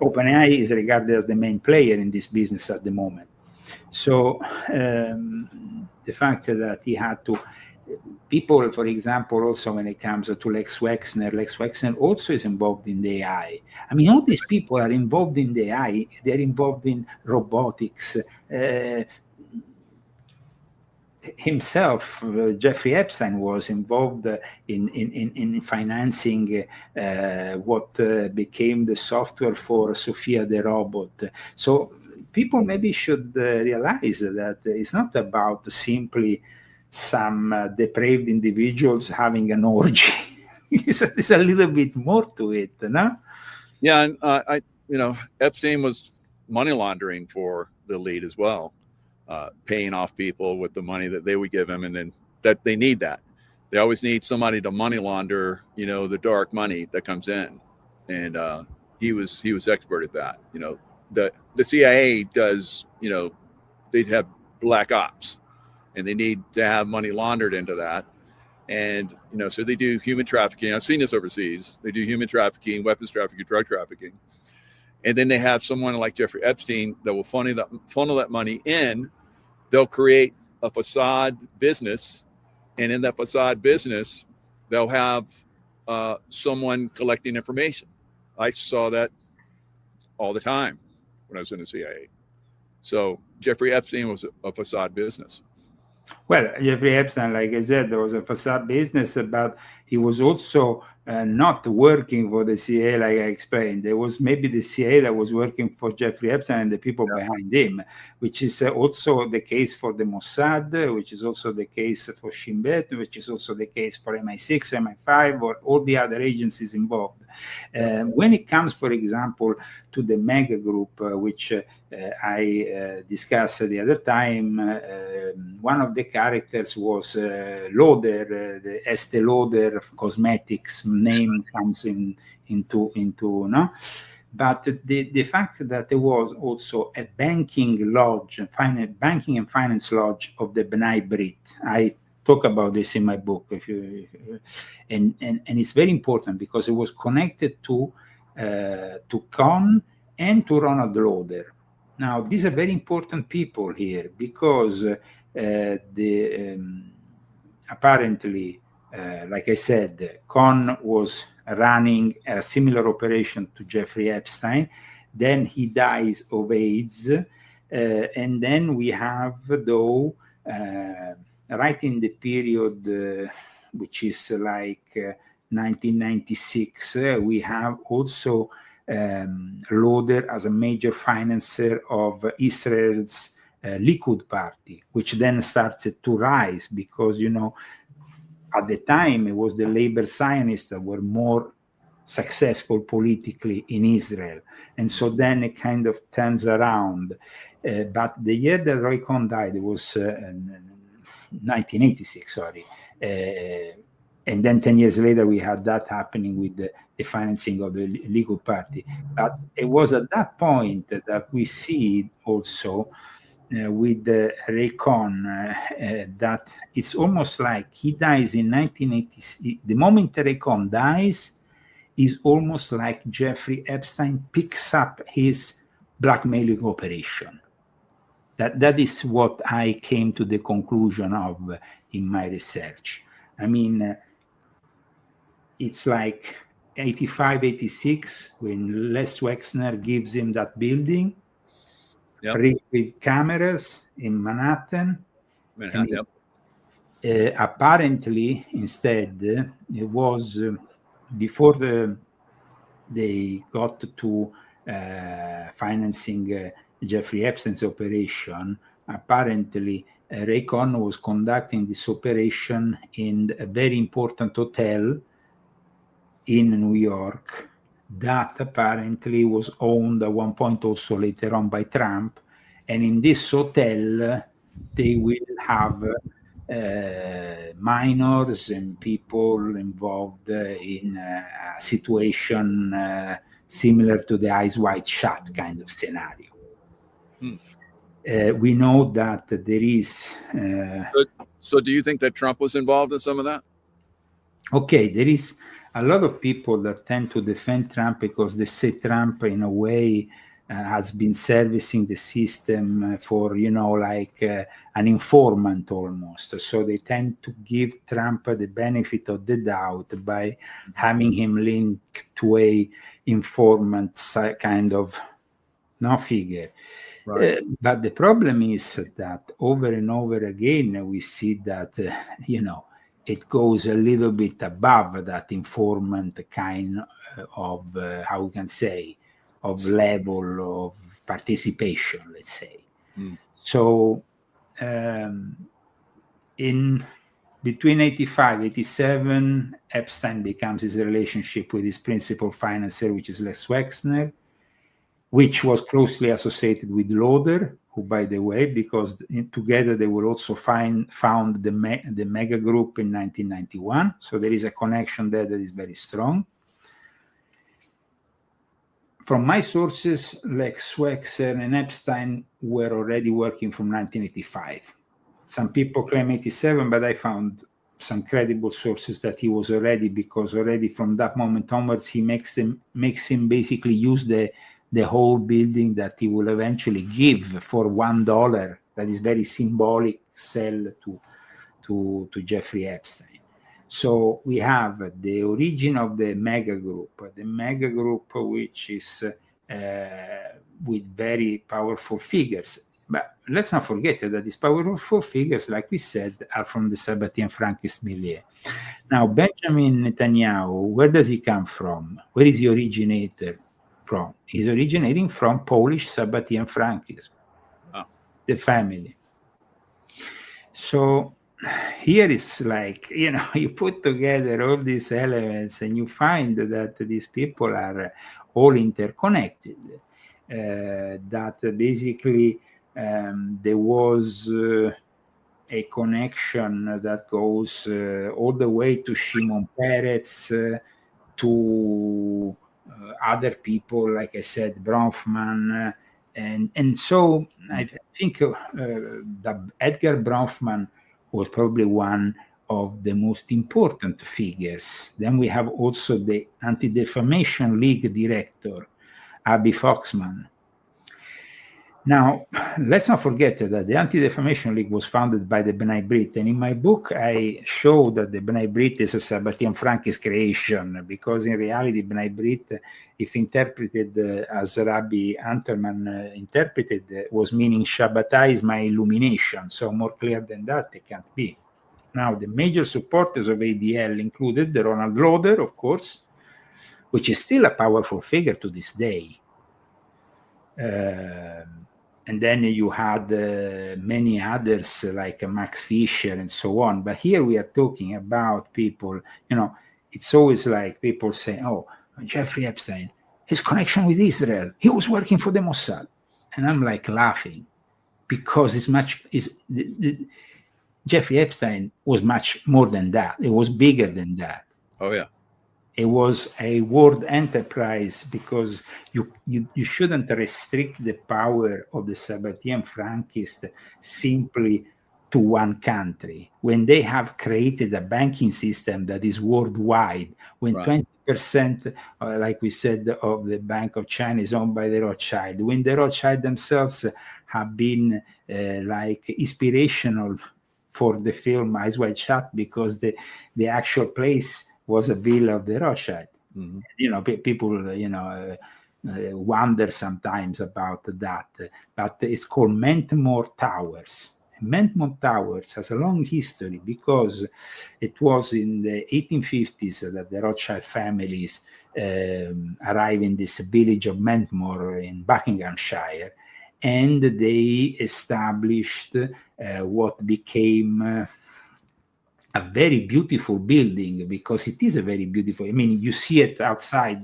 OpenAI is regarded as the main player in this business at the moment. So the fact that he had to... People, for example, also when it comes to Lex Wexner also is involved in the AI. I mean, all these people are involved in the AI. They're involved in robotics. Himself, Jeffrey Epstein, was involved in financing what became the software for Sophia the robot. So people maybe should realize that it's not about simply some depraved individuals having an orgy. There's a little bit more to it, no? Yeah, and Epstein was money laundering for the elite as well, paying off people with the money that they would give him, and then that they need that. They always need somebody to money launder, the dark money that comes in, and he was expert at that. The CIA does, they'd have black ops, and they need to have money laundered into that. And, so they do human trafficking. I've seen this overseas. They do human trafficking, weapons trafficking, drug trafficking. And then they have someone like Jeffrey Epstein that will funnel that money in. They'll create a facade business. And in that facade business, they'll have someone collecting information. I saw that all the time when I was in the CIA. So Jeffrey Epstein was a facade business. Well, Jeffrey Epstein, like I said, there was a facade business, but he was also not working for the CIA, like I explained. There was maybe the CIA that was working for Jeffrey Epstein and the people behind him, which is also the case for the Mossad, which is also the case for Shin Bet, which is also the case for MI6, MI5, or all the other agencies involved. When it comes, for example, to the mega group, which I discussed the other time, one of the characters was Lauder, the Estee Lauder Cosmetics name comes into no. But the fact that there was also a banking lodge, banking and finance lodge of the B'nai Brit. I talk about this in my book. And it's very important because it was connected to Cohn and to Ronald Lauder. Now, these are very important people here because apparently, like I said, Cohn was running a similar operation to Jeffrey Epstein. Then he dies of AIDS. And then we have, though, right in the period, which is like 1996, we have also Lauder as a major financer of Israel's Likud party, which then started to rise because, at the time it was the labor Zionists that were more successful politically in Israel. And so then it kind of turns around. But the year that Roy Cohn died, it was 1986, sorry. And then 10 years later, we had that happening with the financing of the Likud party. But it was at that point that we see also with Ray Cohn that it's almost like he dies in 1986. The moment Ray Cohn dies is almost like Jeffrey Epstein picks up his blackmailing operation. That is what I came to the conclusion of in my research. I mean, it's like 85, 86 when Les Wexner gives him that building. With cameras in Manhattan. Apparently, instead, it was before they got to financing Jeffrey Epstein's operation. Apparently, Ray Cohn was conducting this operation in a very important hotel in New York that apparently was owned at one point also later on by Trump. And in this hotel, they will have minors and people involved in a situation similar to the Eyes Wide Shut kind of scenario. We know that there is... So do you think that Trump was involved in some of that? Okay, there is a lot of people that tend to defend Trump because they say Trump, in a way, has been servicing the system for, like an informant almost. So they tend to give Trump the benefit of the doubt by having him linked to a informant kind of figure. Right. But the problem is that over and over again, we see that, it goes a little bit above that informant kind of, how we can say, of level of participation, let's say. So in between 85, 87, Epstein becomes his relationship with his principal financier, which is Les Wexner, which was closely associated with Lauder, who, by the way, because together they will also found the mega group in 1991. So there is a connection there that is very strong. From my sources, Les Wexner and Epstein were already working from 1985. Some people claim 87, but I found some credible sources that he was already, because already from that moment onwards, he makes him basically use the whole building that he will eventually give for $1. That is very symbolic, sell to Jeffrey Epstein. So we have the origin of the mega group, which is with very powerful figures. But let's not forget that these powerful figures, like we said, are from the Sabbatian Frankist milieu. Now, Benjamin Netanyahu, where does he come from? Where is he originated from? He's originating from Polish Sabbatian Frankism, the family. So here it's like, you put together all these elements and you find that these people are all interconnected, that basically there was a connection that goes all the way to Shimon Peretz, to other people, like I said, Bronfman, and so I think that Edgar Bronfman was probably one of the most important figures. Then we have also the Anti-Defamation League director, Abby Foxman. Now, let's not forget that the Anti-Defamation League was founded by the B'nai B'rith, and in my book I show that the B'nai B'rith is a Sabbatian Frankist creation, because in reality B'nai B'rith, if interpreted as Rabbi Anterman interpreted, was meaning Shabbatai is my illumination, so more clear than that it can't be. Now, the major supporters of ADL included the Ronald Lauder, of course, which is still a powerful figure to this day. And then you had many others like Max Fisher and so on. But here we are talking about people, it's always like people say, oh, Jeffrey Epstein, his connection with Israel, he was working for the Mossad. And I'm like laughing, because Jeffrey Epstein was much more than that. It was bigger than that. Oh, yeah. It was a world enterprise, because you shouldn't restrict the power of the Sabbatian Frankist simply to one country. When they have created a banking system that is worldwide, when 20%, like we said, of the Bank of China is owned by the Rothschild, when the Rothschild themselves have been like inspirational for the film Eyes Wide Shut, because the actual place was a bill of the Rothschild. Mm-hmm. People, wonder sometimes about that, but it's called Mentmore Towers. Mentmore Towers has a long history, because it was in the 1850s that the Rothschild families arrived in this village of Mentmore in Buckinghamshire, and they established what became a very beautiful building, because it is a very beautiful. I mean, you see it outside,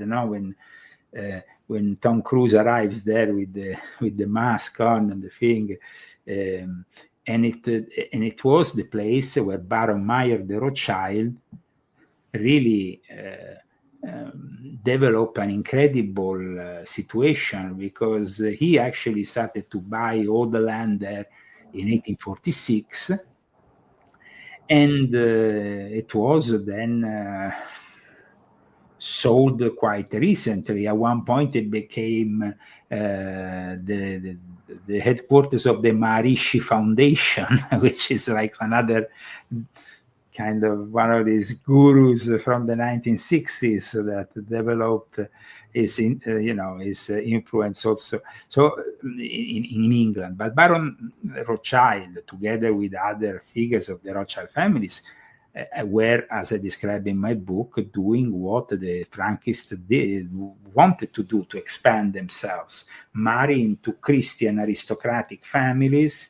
when Tom Cruise arrives there with the mask on and the thing, and it was the place where Baron Meyer the Rothschild really developed an incredible situation, because he actually started to buy all the land there in 1846. And it was then sold quite recently. At one point, it became the headquarters of the Maharishi Foundation, which is like another kind of one of these gurus from the 1960s that developed his influence also. So in England, but Baron Rothschild, together with other figures of the Rothschild families, were, as I describe in my book, doing what the Frankists wanted to do to expand themselves, marrying to Christian aristocratic families.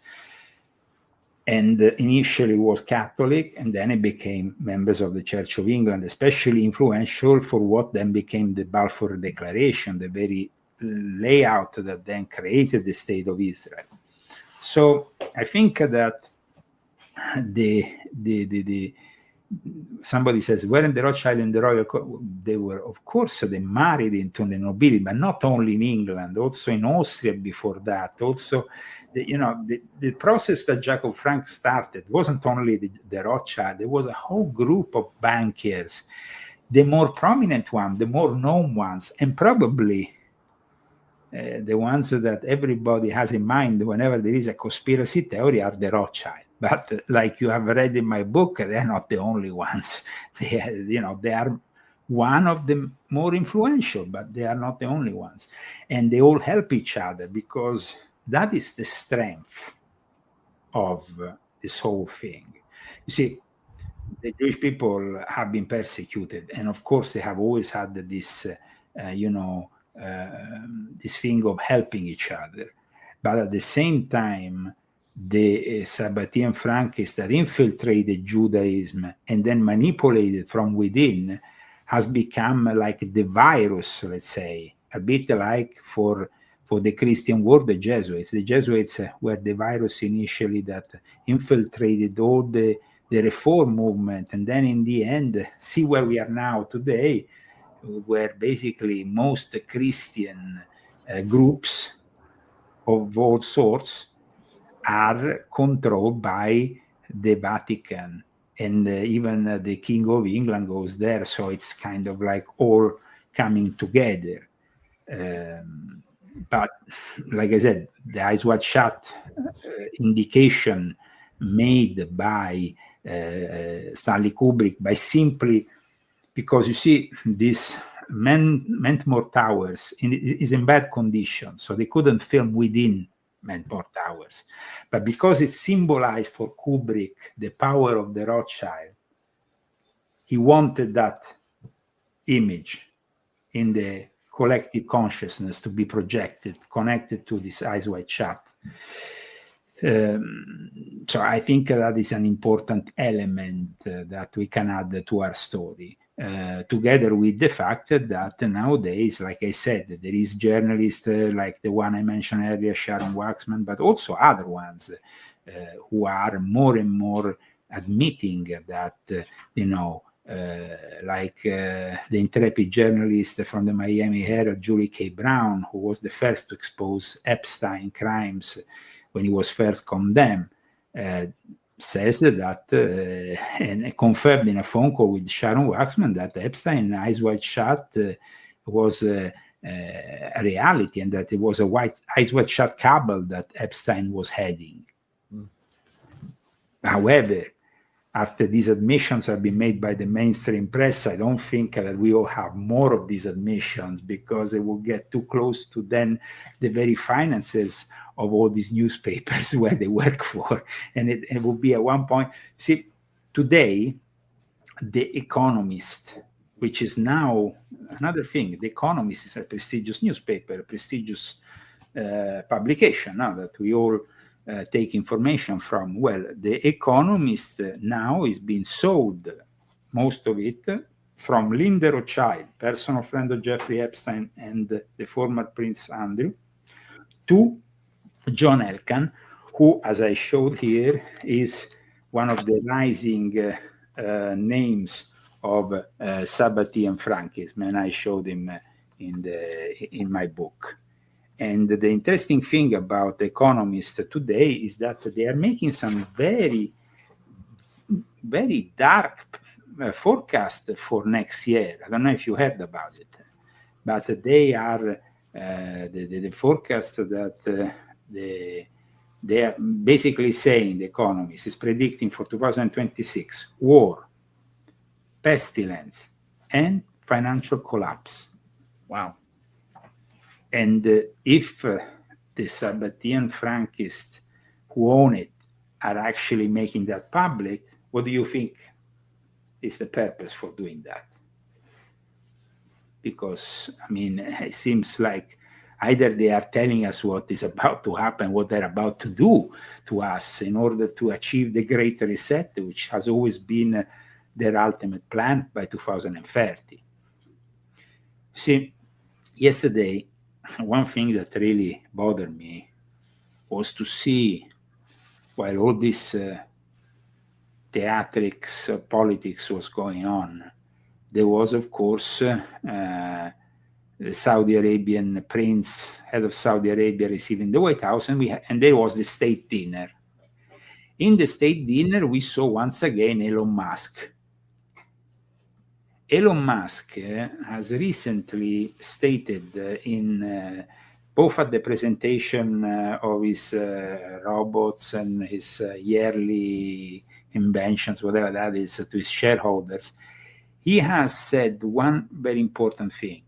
And initially was Catholic, and then it became members of the Church of England, especially influential for what then became the Balfour Declaration, the very layout that then created the State of Israel. So I think that somebody says, weren't the Rothschild and the Royal Court? They were, of course, they married into the nobility, but not only in England, also in Austria before that. Also, the process that Jacob Frank started wasn't only the Rothschild, there was a whole group of bankers, the more prominent ones, the more known ones, and probably the ones that everybody has in mind whenever there is a conspiracy theory are the Rothschild. But like you have read in my book, they're not the only ones. They are one of the more influential, but they are not the only ones. And they all help each other, because that is the strength of this whole thing. You see, the Jewish people have been persecuted, and of course they have always had this, this thing of helping each other. But at the same time, the Sabbatian Frankists that infiltrated Judaism and then manipulated from within has become like the virus, let's say, a bit like for the Christian world, the Jesuits. The Jesuits were the virus initially that infiltrated all the reform movement, and then in the end, see where we are now today, where basically most Christian groups of all sorts are controlled by the Vatican, and even the King of England goes there, so it's kind of like all coming together. But like I said, the Eyes Wide Shut indication made by Stanley Kubrick, by simply because you see this Mentmore Towers is in bad condition, so they couldn't film within Mentmore Towers. But because it symbolized for Kubrick the power of the Rothschild, he wanted that image in the collective consciousness to be projected, connected to this Eyes Wide Shut. So I think that is an important element that we can add to our story, together with the fact that nowadays, like I said, there is journalists like the one I mentioned earlier, Sharon Waxman, but also other ones who are more and more admitting that, like the intrepid journalist from the Miami Herald, Julie K. Brown, who was the first to expose Epstein crimes when he was first condemned, says that, and confirmed in a phone call with Sharon Waxman, that Epstein, Eyes Wide Shut, was a reality, and that it was a Eyes Wide Shut cabal that Epstein was heading. However, after these admissions have been made by the mainstream press, I don't think that we will have more of these admissions, because it will get too close to then the very finances of all these newspapers where they work for. And it will be at one point. See, today, The Economist, which is now another thing, The Economist is a prestigious newspaper, a prestigious publication now that we all take information from. Well, The Economist now is being sold, most of it, from Linda Rothschild, personal friend of Jeffrey Epstein and the former Prince Andrew, to John Elkann, who, as I showed here, is one of the rising names of Sabbatian Frankism, and I showed him in my book. And the interesting thing about The Economist today is that they are making some very, very dark forecast for next year. I don't know if you heard about it, but they are the forecast that they are basically saying, The Economist is predicting for 2026 war, pestilence, and financial collapse. Wow. And if the Sabbatian Frankists who own it are actually making that public, what do you think is the purpose for doing that? Because, I mean, it seems like either they are telling us what is about to happen, what they're about to do to us in order to achieve the Great Reset, which has always been their ultimate plan by 2030. See, yesterday, one thing that really bothered me was to see, while all this theatrics, politics was going on, there was, of course, the Saudi Arabian prince, head of Saudi Arabia, receiving the White House, and there was the state dinner. In the state dinner, we saw once again Elon Musk. Elon Musk has recently stated in both at the presentation of his robots and his yearly inventions, whatever that is, to his shareholders, he has said one very important thing.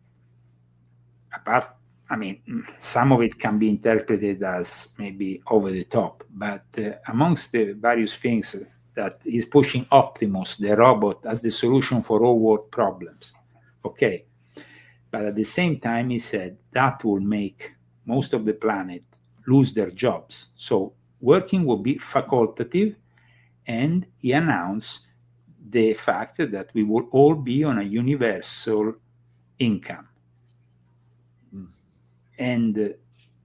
Apart I mean, some of it can be interpreted as maybe over the top, but amongst the various things that he's pushing Optimus, the robot, as the solution for all world problems. Okay. But at the same time, he said that will make most of the planet lose their jobs. So working will be facultative, and he announced the fact that we will all be on a universal income. And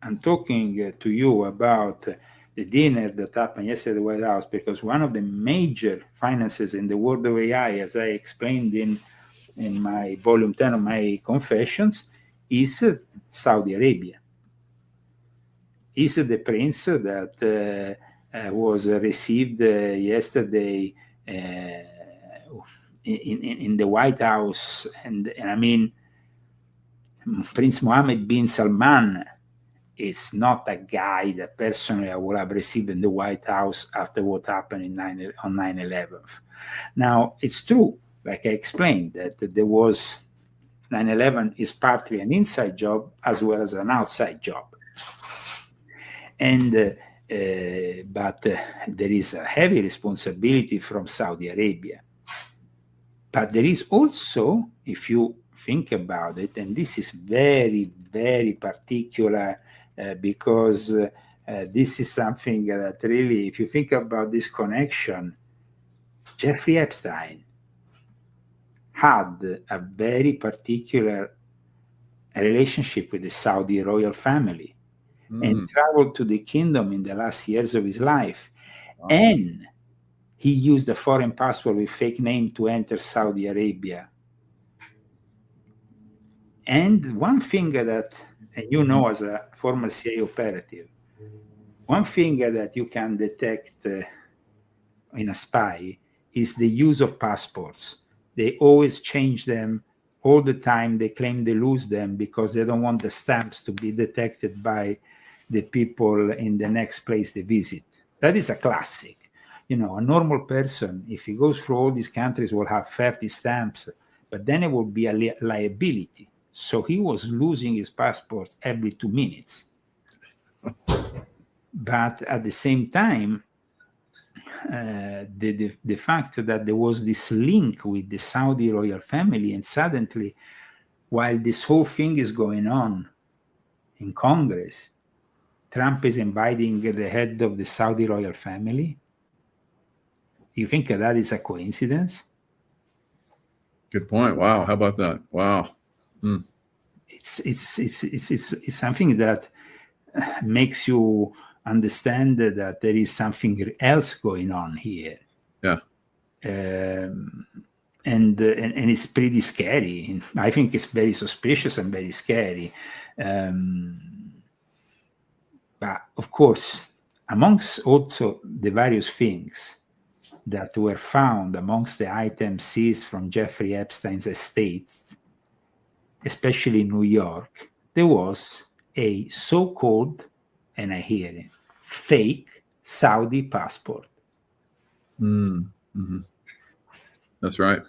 I'm talking to you about the dinner that happened yesterday at the White House, because one of the major finances in the world of AI, as I explained in my volume 10 of my confessions, is Saudi Arabia. Is the prince that was received yesterday in the White House, and I mean, Prince Mohammed bin Salman is not a guy that personally I would have received in the White House after what happened on 9/11. Now, it's true, like I explained, that there was 9/11 is partly an inside job as well as an outside job. And but there is a heavy responsibility from Saudi Arabia. But there is also, if you think about it, and this is very, very particular because this is something that really, if you think about this connection, Jeffrey Epstein had a very particular relationship with the Saudi royal family and traveled to the kingdom in the last years of his life. Wow. And he used a foreign passport with fake name to enter Saudi Arabia. And one thing that, and you know, as a former CIA operative, one thing that you can detect in a spy is the use of passports. They always change them all the time. They claim they lose them because they don't want the stamps to be detected by the people in the next place they visit. That is a classic. You know, a normal person, if he goes through all these countries, will have 30 stamps, but then it will be a liability. So he was losing his passport every 2 minutes. But at the same time, the fact that there was this link with the Saudi royal family, and suddenly, while this whole thing is going on in Congress, Trump is inviting the head of the Saudi royal family. You think that is a coincidence? Good point. Wow. How about that? Wow. It's something that makes you understand that there is something else going on here. Yeah. And it's pretty scary. I think it's very suspicious and very scary. But of course, amongst also the various things that were found amongst the items seized from Jeffrey Epstein's estate, especially in New York, there was a so-called, and I hear it, fake Saudi passport. Mm-hmm. That's right.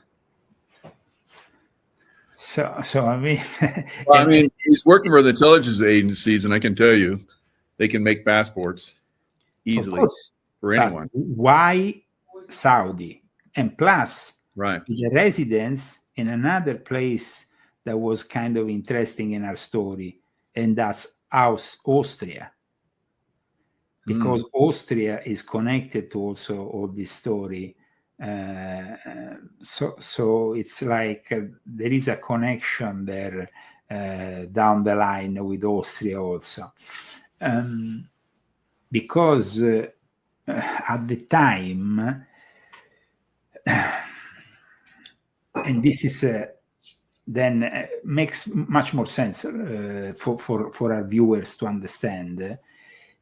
So I mean, well, I mean, he's working for the intelligence agencies, and I can tell you, they can make passports easily for anyone. Why Saudi? And plus, right, the residence in another place that was kind of interesting in our story, and that's Austria. Because Austria is connected to also all this story. So it's like there is a connection there down the line with Austria also. Because at the time, and this is then makes much more sense for our viewers to understand,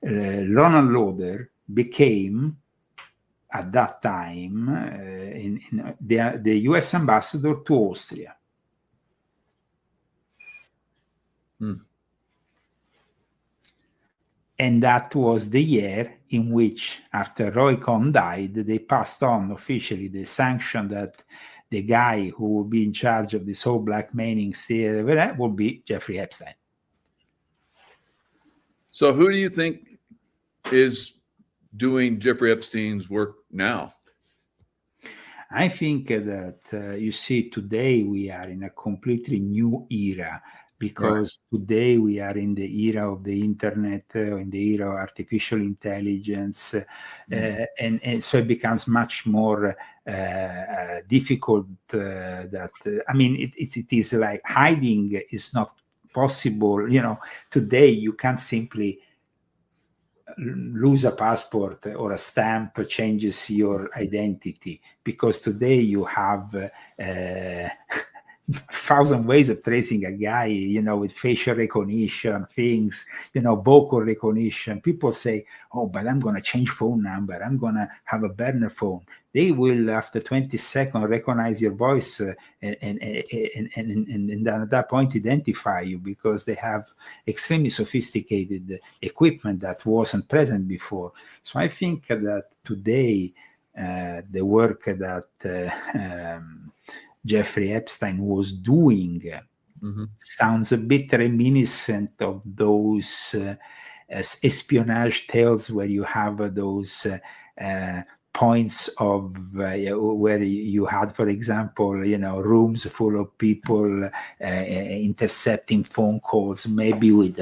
Ronald Lauder became, at that time, in the US ambassador to Austria. And that was the year in which, after Roy Cohn died, they passed on officially the sanction that the guy who will be in charge of this whole blackmailing theory will be Jeffrey Epstein. So who do you think is doing Jeffrey Epstein's work now? I think that you see, today we are in a completely new era, because today we are in the era of the internet, in the era of artificial intelligence, and so it becomes much more difficult. It is like hiding is not possible. Today you can't simply lose a passport or a stamp changes your identity, because today you have 1,000 ways of tracing a guy, with facial recognition things, vocal recognition. People say, oh, but I'm going to change phone number, I'm going to have a burner phone. They will, after 20 seconds, recognize your voice and at that point identify you, because they have extremely sophisticated equipment that wasn't present before. So I think that today the work that Jeffrey Epstein was doing sounds a bit reminiscent of those espionage tales where you have those points of where you had, for example, rooms full of people intercepting phone calls, maybe with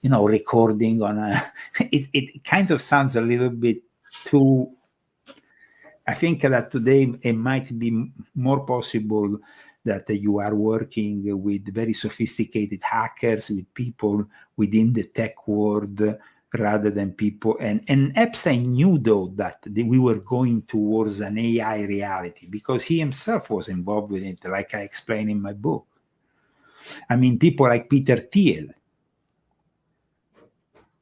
recording on a it kind of sounds a little bit too. I think that today it might be more possible that you are working with very sophisticated hackers, with people within the tech world, rather than people. And Epstein knew, though, that we were going towards an AI reality, because he himself was involved with it, like I explain in my book. I mean, people like Peter Thiel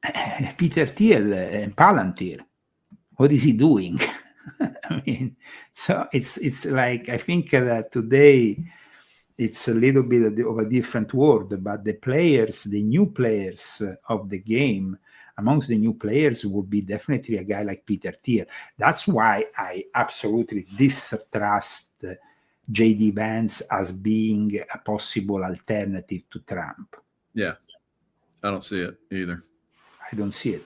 and Palantir, what is he doing? I mean, so it's like, I think that today it's a little bit of a different world, but the new players of the game, amongst the new players would be definitely a guy like Peter Thiel. That's why I absolutely distrust J.D. Vance as being a possible alternative to Trump. Yeah, I don't see it either. I don't see it.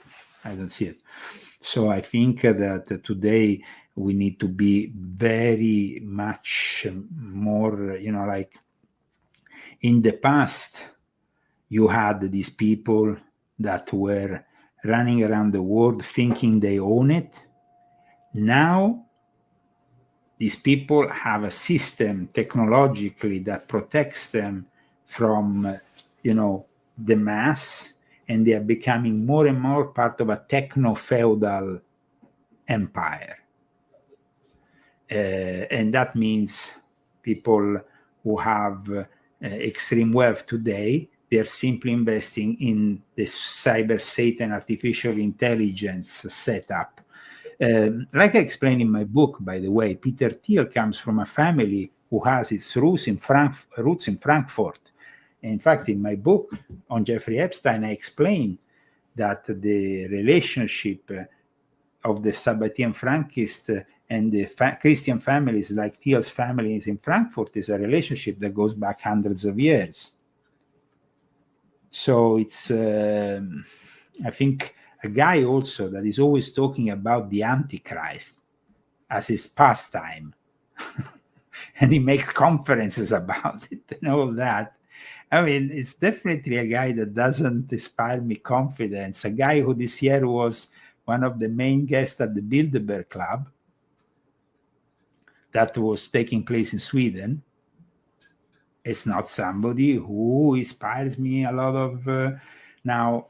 So I think that today we need to be very much more, like in the past, you had these people that were running around the world thinking they own it. Now, these people have a system technologically that protects them from, the mass, and they are becoming more and more part of a techno-feudal empire. And that means people who have extreme wealth today, they're simply investing in the cyber Satan artificial intelligence setup. Like I explained in my book, by the way, Peter Thiel comes from a family who has its roots in Frankfurt. In fact, in my book on Jeffrey Epstein, I explain that the relationship of the Sabbatian Frankist and the Christian families, like Thiel's families in Frankfurt, is a relationship that goes back hundreds of years. So it's, I think, a guy also that is always talking about the Antichrist as his pastime. And he makes conferences about it and all that. I mean, it's definitely a guy that doesn't inspire me confidence. A guy who this year was one of the main guests at the Bilderberg Club that was taking place in Sweden. It's not somebody who inspires me a lot of. Now,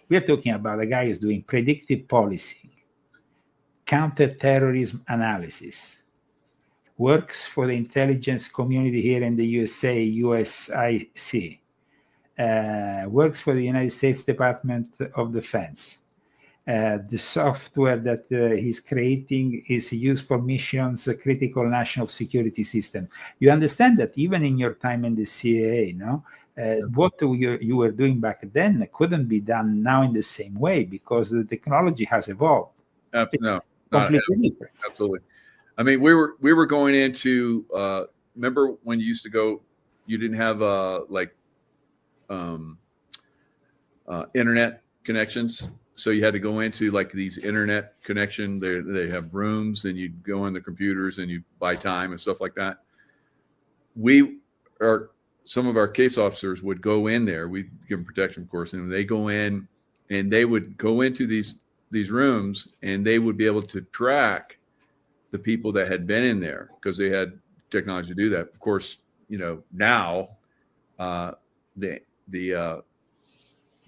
we're talking about a guy who's doing predictive policing, counterterrorism analysis, works for the intelligence community here in the USA, USIC, works for the United States Department of Defense. The software that he's creating is used for missions, a critical national security system. You understand that even in your time in the CIA, what you were doing back then couldn't be done now in the same way, because the technology has evolved. No, completely different. Absolutely. I mean, we were going into. Remember when you used to go? You didn't have internet connections. So you had to go into like these internet connection. They have rooms, and you go in the computers and you buy time and stuff like that. Some of our case officers would go in there. We give them protection, of course, and they go in, and they would go into these rooms, and they would be able to track the people that had been in there because they had technology to do that. Of course, now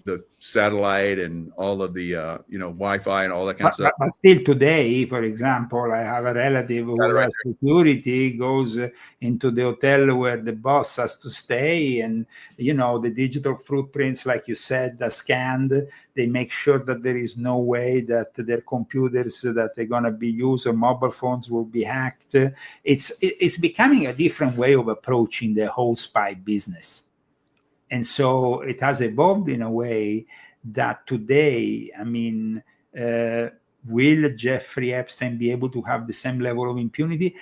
the satellite and all of the Wi-Fi and all that kind of stuff. But still today, for example, I have a relative who has security, goes into the hotel where the boss has to stay, and the digital footprints, like you said, are scanned. They make sure that there is no way that their computers that they're going to be used or mobile phones will be hacked. It's becoming a different way of approaching the whole spy business. And so it has evolved in a way that today, will Jeffrey Epstein be able to have the same level of impunity?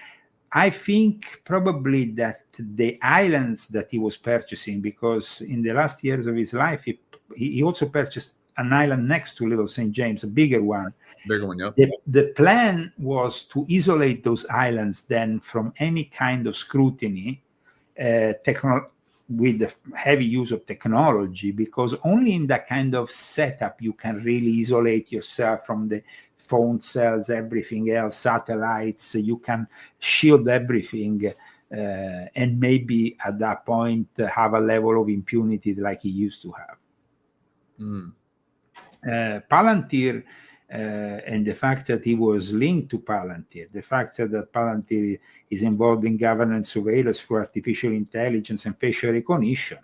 I think probably that the islands that he was purchasing, because in the last years of his life, he also purchased an island next to Little St. James, a bigger one. Bigger one, yeah. The plan was to isolate those islands then from any kind of scrutiny, with the heavy use of technology, because only in that kind of setup you can really isolate yourself from the phone cells, everything else, satellites. You can shield everything, and maybe at that point have a level of impunity like he used to have. Palantir, and the fact that he was linked to Palantir, the fact that Palantir is involved in governance surveillance through artificial intelligence and facial recognition,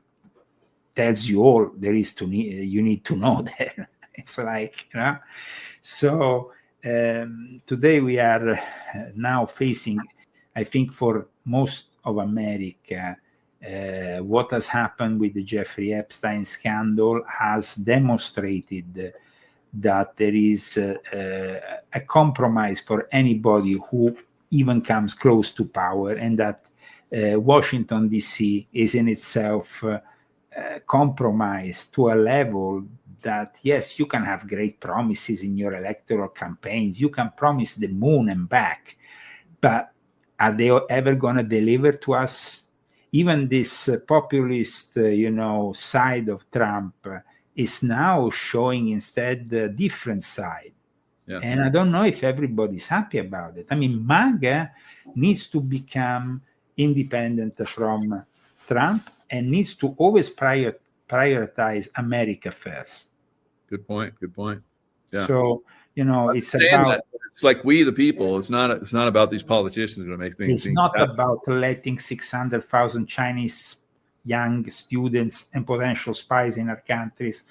tells you all there is you need to know there. It's like, So today we are now facing, I think, for most of America, what has happened with the Jeffrey Epstein scandal has demonstrated that there is a compromise for anybody who even comes close to power, and that Washington, D.C. is in itself compromised to a level that, yes, you can have great promises in your electoral campaigns. You can promise the moon and back, but are they ever going to deliver to us? Even this populist, side of Trump is now showing instead a different side. Yeah. And I don't know if everybody's happy about it. MAGA needs to become independent from Trump and needs to always prioritize America first. Good point. Yeah. So, it's like we the people. It's not about these politicians going to make things. It's not about letting 600,000 Chinese young students and potential spies in our countries,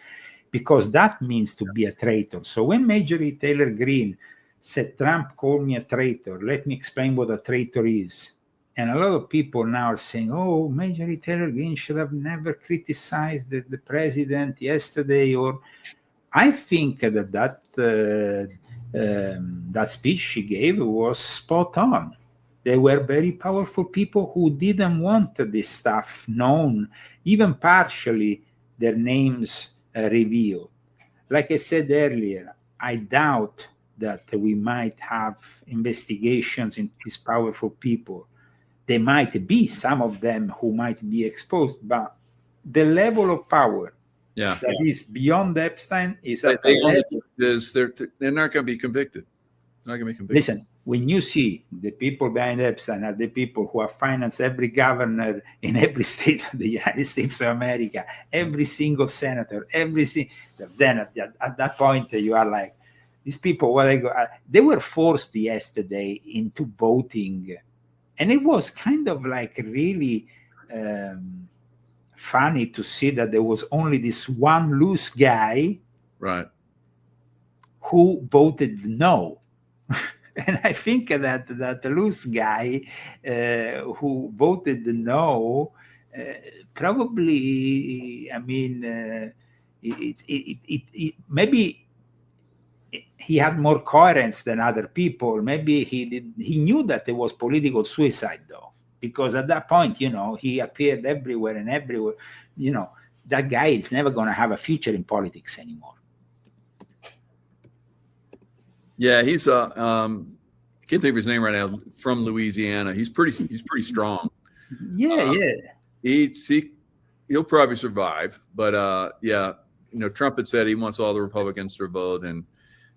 because that means to be a traitor. So when Marjorie Taylor Greene said, Trump called me a traitor, let me explain what a traitor is. And a lot of people now are saying, oh, Marjorie Taylor Greene should have never criticized the president yesterday. Or I think that speech she gave was spot on. They were very powerful people who didn't want this stuff known, even partially their names revealed. Like I said earlier, I doubt that we might have investigations into these powerful people. There might be some of them who might be exposed, but the level of power that is beyond Epstein is at the level. They're not going to be convicted. Listen, when you see the people behind Epstein are the people who have financed every governor in every state of the United States of America, every single senator, then at that point you are like, these people, they were forced yesterday into voting. And it was kind of like really funny to see that there was only this one loose guy, right, who voted no. And I think that the loose guy who voted no, probably, maybe he had more coherence than other people. Maybe he knew that there was political suicide, though, because at that point, he appeared everywhere and everywhere. that guy is never going to have a future in politics anymore. Yeah, he's I can't think of his name right now. From Louisiana, he's pretty strong. Yeah. He'll probably survive, but yeah, Trump had said he wants all the Republicans to vote, and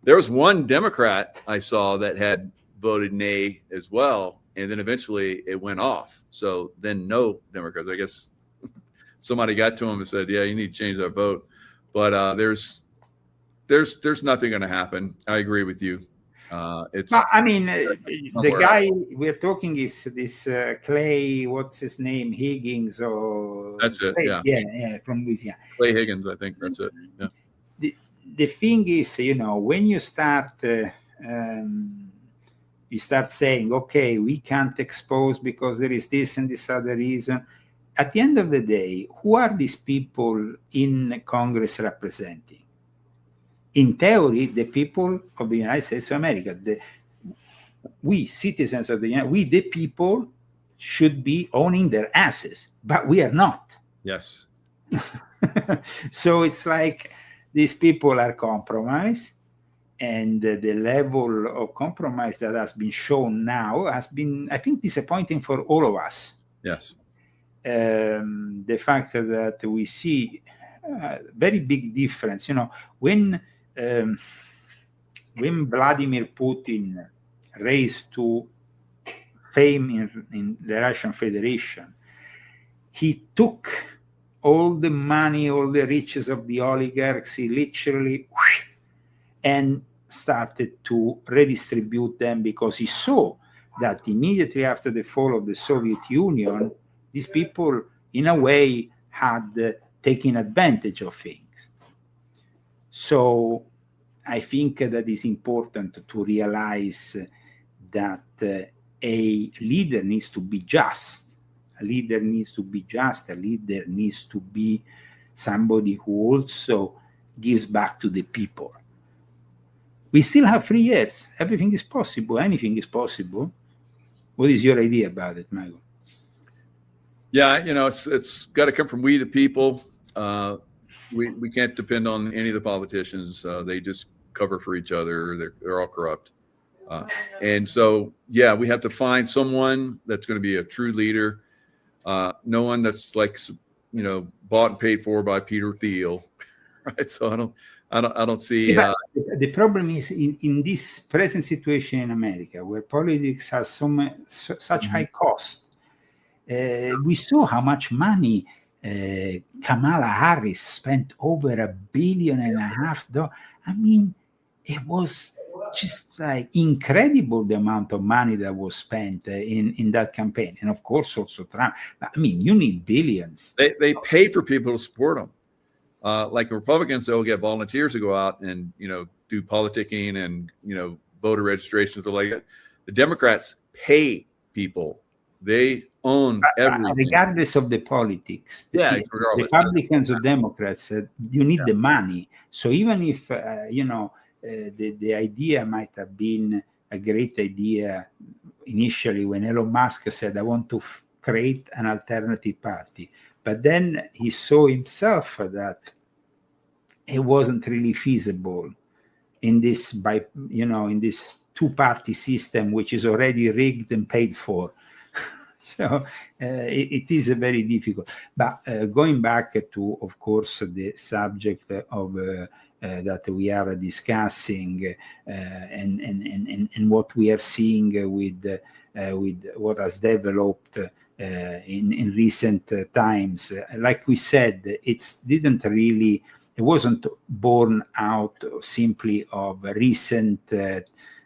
there was one Democrat I saw that had voted nay as well, and then eventually it went off. So then no Democrats. I guess somebody got to him and said, "Yeah, you need to change that vote." But there's nothing going to happen. I agree with you. It's. But I mean, the guy we're talking is this Clay. What's his name? Higgins or that's it. Clay, yeah, from Louisiana. Clay Higgins, I think that's it. Yeah. The thing is, when you start saying, okay, we can't expose because there is this and this other reason. At the end of the day, who are these people in Congress representing? In theory, the people of the United States of America, we citizens of the United, we the people should be owning their asses, but we are not. Yes. So it's like these people are compromised, and the level of compromise that has been shown now has been, I think, disappointing for all of us. Yes. The fact that we see a very big difference, when Vladimir Putin raised to fame in the Russian Federation, he took all the money, all the riches of the oligarchs, he literally and started to redistribute them, because he saw that immediately after the fall of the Soviet Union, these people, in a way, had taken advantage of things. So I think that it's important to realize that a leader needs to be just. A leader needs to be just. A leader needs to be somebody who also gives back to the people. We still have 3 years. Everything is possible. Anything is possible. What is your idea about it, Michael? Yeah, it's got to come from we the people. We can't depend on any of the politicians. They just cover for each other. They're all corrupt. And so, yeah, we have to find someone that's going to be a true leader. No one that's like, bought and paid for by Peter Thiel, right? So I don't see. The problem is in this present situation in America, where politics has such high cost. We saw how much money Kamala Harris spent, over $1.5 billion. I mean, it was just like incredible, the amount of money that was spent in that campaign. And of course, also Trump. I mean, you need billions. They pay for people to support them. Like the Republicans, they'll get volunteers to go out and, do politicking and, voter registrations. Like that. The Democrats pay people. They own everything. Regardless of the politics, the Republicans or Democrats, you need the money. So even if, the idea might have been a great idea initially when Elon Musk said, I want to create an alternative party. But then he saw himself that it wasn't really feasible in this in this two-party system, which is already rigged and paid for. So it is very difficult. But going back to, of course, the subject of that we are discussing and what we are seeing with what has developed in recent times. Like we said, it wasn't born out simply of recent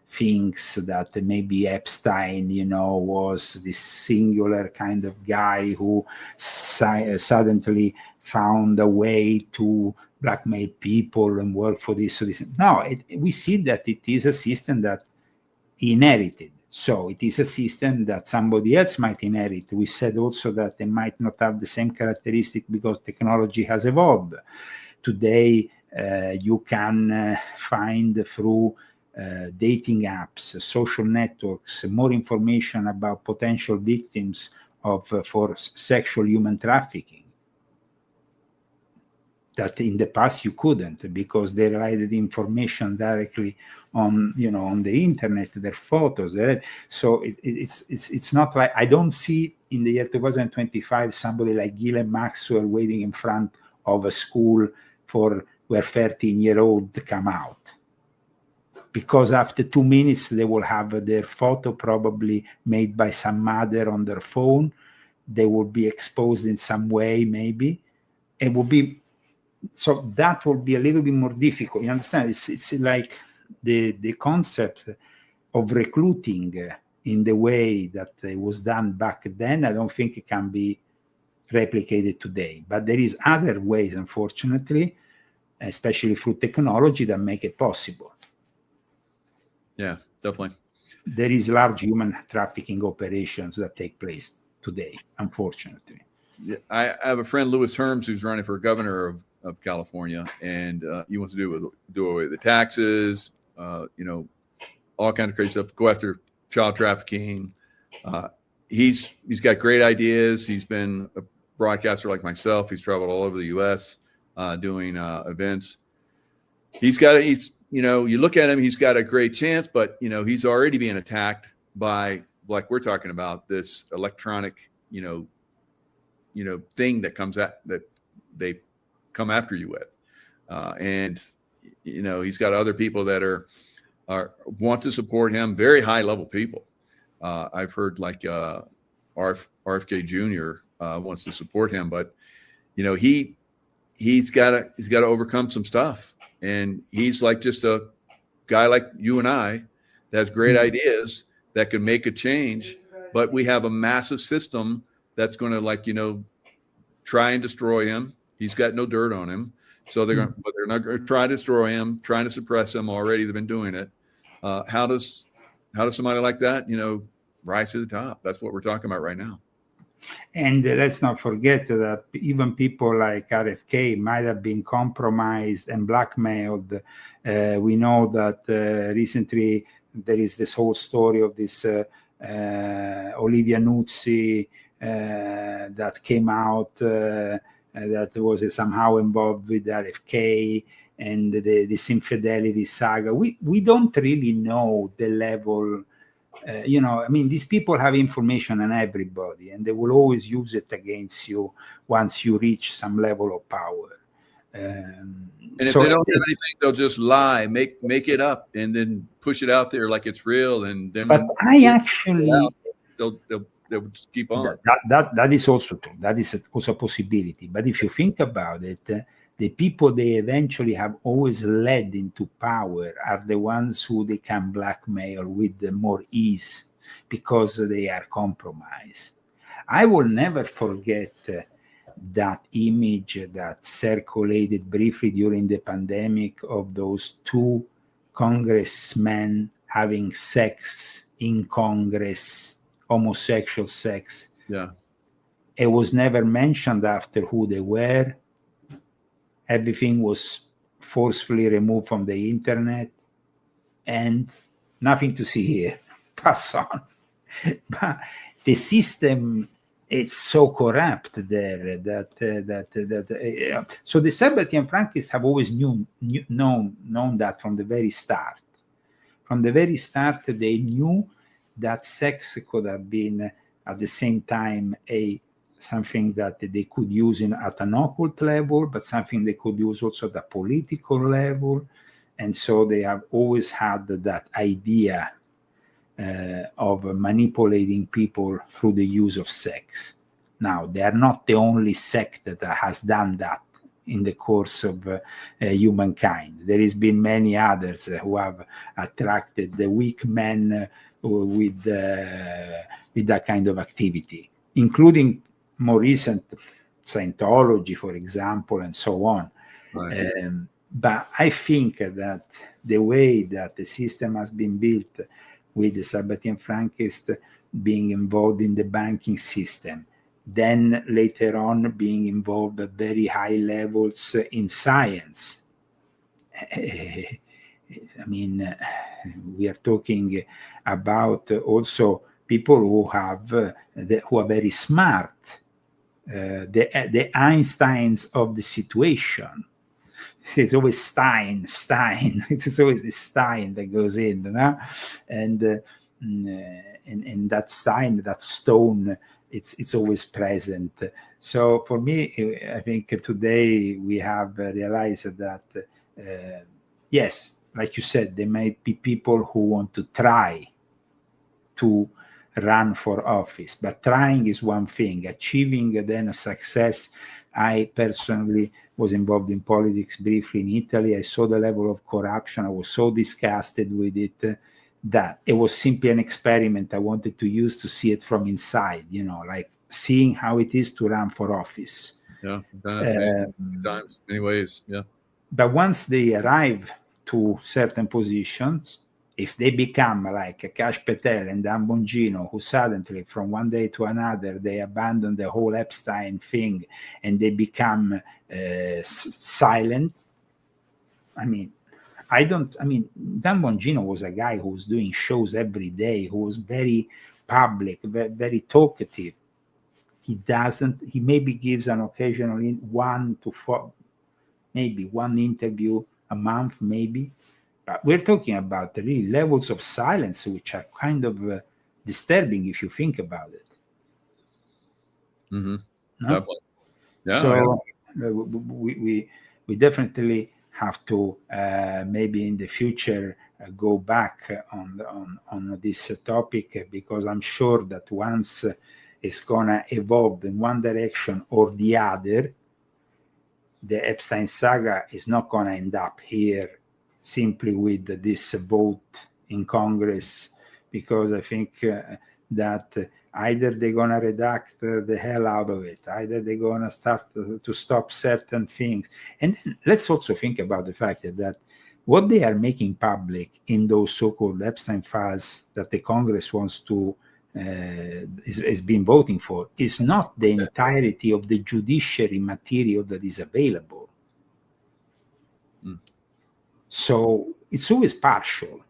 things that maybe Epstein, was this singular kind of guy who suddenly found a way to blackmail people and work for this or this. No, we see that it is a system that he inherited. So it is a system that somebody else might inherit. We said also that they might not have the same characteristic because technology has evolved. Today, you can find through dating apps, social networks, more information about potential victims for sexual human trafficking. that in the past you couldn't, because they relied the information directly on, you know, on the internet, their photos. So it's not like, I don't see in the year 2025 somebody like Ghislaine Maxwell waiting in front of a school for where 13-year-old come out, because after 2 minutes they will have their photo probably made by some mother on their phone. They will be exposed in some way, maybe. It will be, so that will be a little bit more difficult. You understand? It's like the concept of recruiting in the way that it was done back then. I don't think it can be replicated today. But there is other ways, unfortunately, especially through technology, that make it possible. Yeah, definitely. There is large human trafficking operations that take place today, unfortunately. Yeah, I have a friend, Louis Herms, who's running for governor of California, and he wants to do away with the taxes, you know, all kinds of crazy stuff, go after child trafficking. He's got great ideas. He's been a broadcaster like myself. He's traveled all over the U.S. Doing events. He's you know, you look at him, he's got a great chance, but, you know, he's already being attacked by, like we're talking about, this electronic, you know, thing that comes at, that they come after you with. And, you know, he's got other people that want to support him, very high level people. I've heard like RFK Jr. Wants to support him, but, you know, he's got to overcome some stuff. And he's like just a guy like you and I that has great ideas that can make a change. But we have a massive system that's going to, like, you know, try and destroy him. He's got no dirt on him. So they're not going to try to destroy him, trying to suppress him already. They've been doing it. How does somebody like that, you know, rise to the top? That's what we're talking about right now. And let's not forget that even people like RFK might have been compromised and blackmailed. We know that recently there is this whole story of this Olivia Nuzzi that came out that was somehow involved with RFK and this infidelity saga. We don't really know the level. You know, I mean, these people have information on everybody, and they will always use it against you once you reach some level of power. And if they don't have anything, they'll just lie, make it up, and then push it out there like it's real. And then, but I actually, they'll just keep on. That is also true. That is also a possibility. But if you think about it, the people they eventually have always led into power are the ones who they can blackmail with more ease because they are compromised. I will never forget that image that circulated briefly during the pandemic of those two congressmen having sex in Congress, homosexual sex. Yeah. It was never mentioned after who they were. Everything was forcefully removed from the internet, and nothing to see here. Pass on. But the system is so corrupt there that so the Sabbatian Frankists have always known that from the very start. From the very start, they knew that sex could have been at the same time something that they could use at an occult level, but something they could use also at the political level. And so they have always had that idea of manipulating people through the use of sex. Now, they are not the only sect that has done that in the course of humankind. There has been many others who have attracted the weak men with that kind of activity, including more recent Scientology, for example, and so on. Right. But I think that the way that the system has been built, with the Sabbatian Frankists being involved in the banking system, then later on being involved at very high levels in science. I mean, we are talking about also people who are very smart, the Einsteins of the situation. It's always Stein. It's always the Stein that goes in, no? And that Stein, that stone, it's always present. So for me, I think today we have realized that yes, like you said, there might be people who want to try to run for office, but trying is one thing. Achieving then a success. I personally was involved in politics briefly in Italy. I saw the level of corruption. I was so disgusted with it that it was simply an experiment I wanted to use to see it from inside, like seeing how it is to run for office. Yeah, many times, many ways. Yeah. But once they arrive to certain positions, if they become like Kash Patel and Dan Bongino, who suddenly from one day to another, they abandon the whole Epstein thing and they become silent. Dan Bongino was a guy who was doing shows every day, who was very public, very talkative. He maybe gives an occasional 1 to 4, maybe one interview a month, maybe. But we're talking about really levels of silence which are kind of disturbing if you think about it. Mm-hmm. No? Definitely. Yeah. So we definitely have to maybe in the future go back on this topic, because I'm sure that once it's gonna evolve in one direction or the other, the Epstein saga is not gonna end up here simply with this vote in Congress, because I think that either they're going to redact the hell out of it, either they're going to start to stop certain things. And then let's also think about the fact that what they are making public in those so-called Epstein files that the Congress wants to is been voting for is not the entirety of the judiciary material that is available. So it's always partial.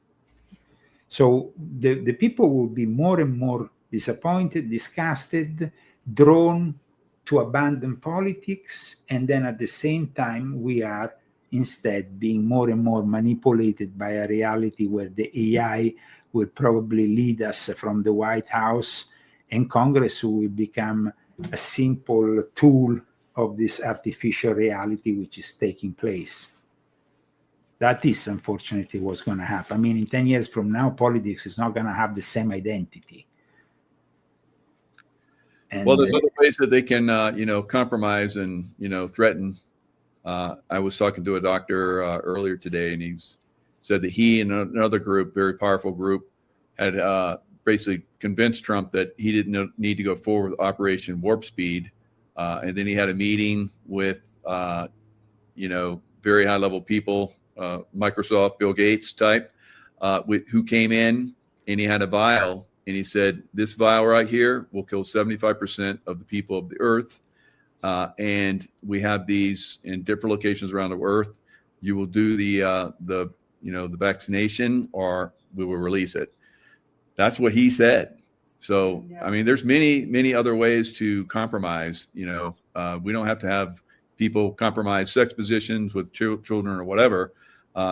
So the people will be more and more disappointed, disgusted, drawn to abandon politics, and then at the same time we are instead being more and more manipulated by a reality where the AI will probably lead us from the White House, and Congress will become a simple tool of this artificial reality which is taking place. That is unfortunately what's going to happen. In 10 years from now, politics is not going to have the same identity. And, well, there's other ways that they can, compromise and, threaten. I was talking to a doctor earlier today, and he said that he and another group, very powerful group, had basically convinced Trump that he didn't need to go forward with Operation Warp Speed. And then he had a meeting with, very high-level people, Microsoft, Bill Gates type, who came in, and he had a vial, and he said, this vial right here will kill 75% of the people of the earth. And we have these in different locations around the earth. You will do the vaccination, or we will release it. That's what he said. So, there's many other ways to compromise. We don't have to have people compromise sex positions with children or whatever.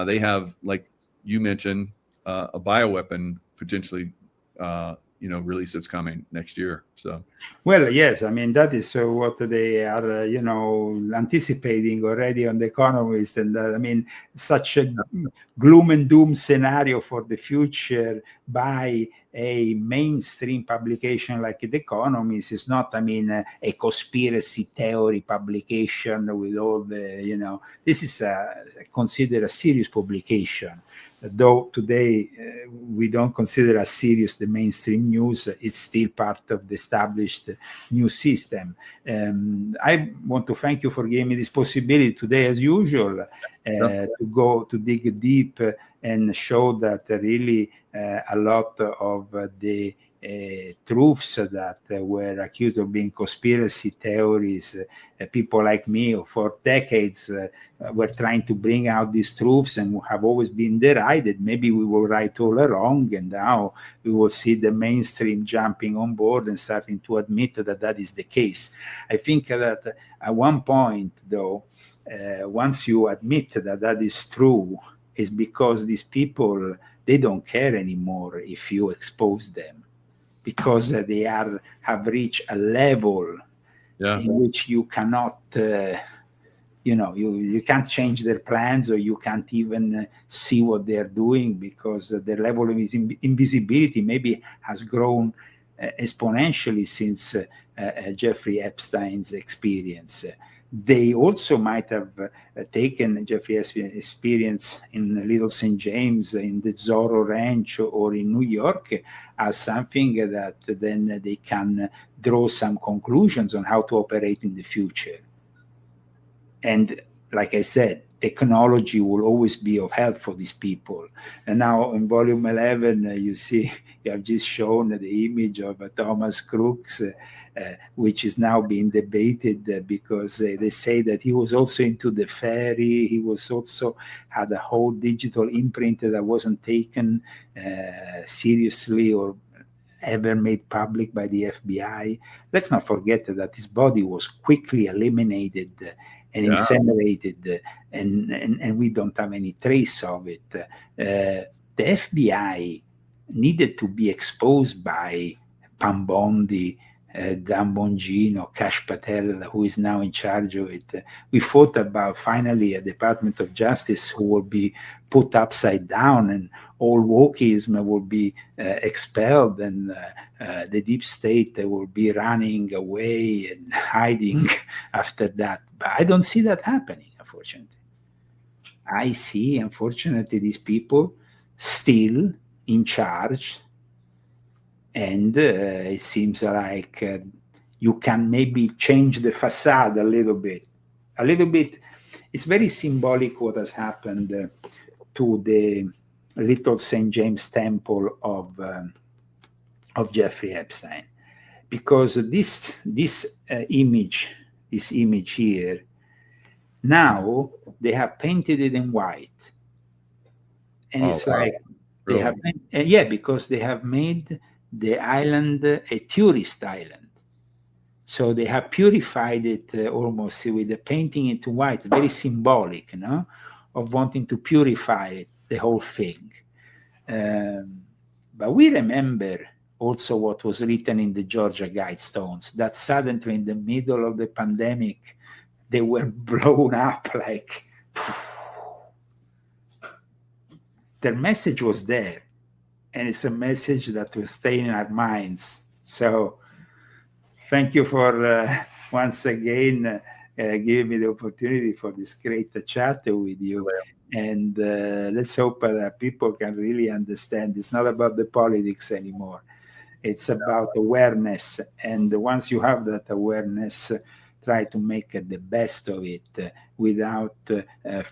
They have, like you mentioned, a bioweapon potentially, release that's coming next year. So, well, yes, that is what they are, anticipating already on The Economist, and such a gloom and doom scenario for the future by a mainstream publication like The Economist is not, a conspiracy theory publication with all the, this is considered a serious publication. Though today we don't consider as serious the mainstream news, it's still part of the established news system. I want to thank you for giving me this possibility today, as usual, to dig deep and show that really a lot of the truths that were accused of being conspiracy theories. People like me, who for decades were trying to bring out these truths and have always been derided. Maybe we were right all along, and now we will see the mainstream jumping on board and starting to admit that that is the case. I think that at one point, though, once you admit that that is true, is because these people, they don't care anymore if you expose them, because they have reached a level in which you cannot, you can't change their plans, or you can't even see what they're doing, because their level of invisibility maybe has grown exponentially since Jeffrey Epstein's experience. They also might have taken Jeffrey Epstein's experience in Little St. James, in the Zorro Ranch, or in New York as something that then they can draw some conclusions on how to operate in the future. And like I said, technology will always be of help for these people. And now in volume 11, you see, you have just shown the image of Thomas Crooks, which is now being debated because they say that he was also into the fairy. He was also had a whole digital imprint that wasn't taken seriously or ever made public by the FBI. Let's not forget that his body was quickly eliminated and incinerated, and we don't have any trace of it. The FBI needed to be exposed by Pambondi, Dan Bongino, Kash Patel, who is now in charge of it. We thought about finally a Department of Justice who will be put upside down, and all wokeism will be expelled, and the deep state will be running away and hiding after that. But I don't see that happening, unfortunately. I see, unfortunately, these people still in charge. And it seems like you can maybe change the facade a little bit. It's very symbolic what has happened to the Little St. James Temple of Jeffrey Epstein, because this image here, now they have painted it in white, and it's like really? They have, because they have made the island a tourist island. So they have purified it almost with the painting into white, very symbolic, of wanting to purify the whole thing. But we remember also what was written in the Georgia Guidestones, that suddenly in the middle of the pandemic, they were blown up like... Their message was there. And it's a message that will stay in our minds. So thank you for once again giving me the opportunity for this great chat with you. And let's hope that people can really understand it's not about the politics anymore. It's about awareness. And once you have that awareness, try to make the best of it without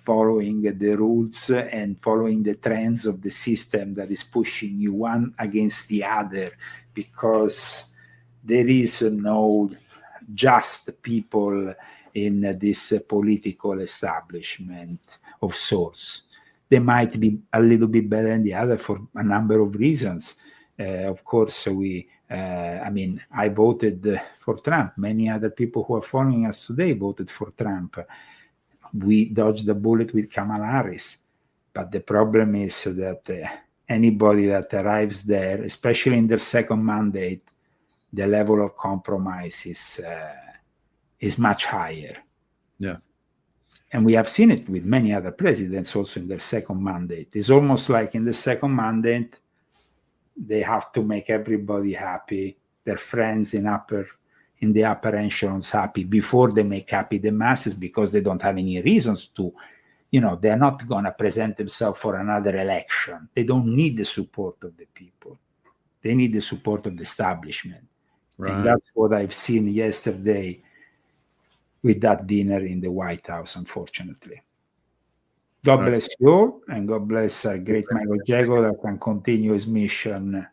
following the rules and following the trends of the system that is pushing you one against the other, because there is no just people in this political establishment of sorts. They might be a little bit better than the other for a number of reasons. Of course, I voted for Trump. Many other people who are following us today voted for Trump. We dodged the bullet with Kamala Harris. But the problem is that anybody that arrives there, especially in their second mandate, the level of compromise is much higher. Yeah. And we have seen it with many other presidents also in their second mandate. It's almost like in the second mandate, they have to make everybody happy, their friends in the upper echelons happy before they make happy the masses, because they don't have any reasons to, they're not going to present themselves for another election. They don't need the support of the people. They need the support of the establishment. Right. And that's what I've seen yesterday with that dinner in the White House, unfortunately. God bless you all, and God bless great Michael Jago that can continue his mission.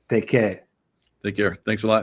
Take care. Take care. Thanks a lot.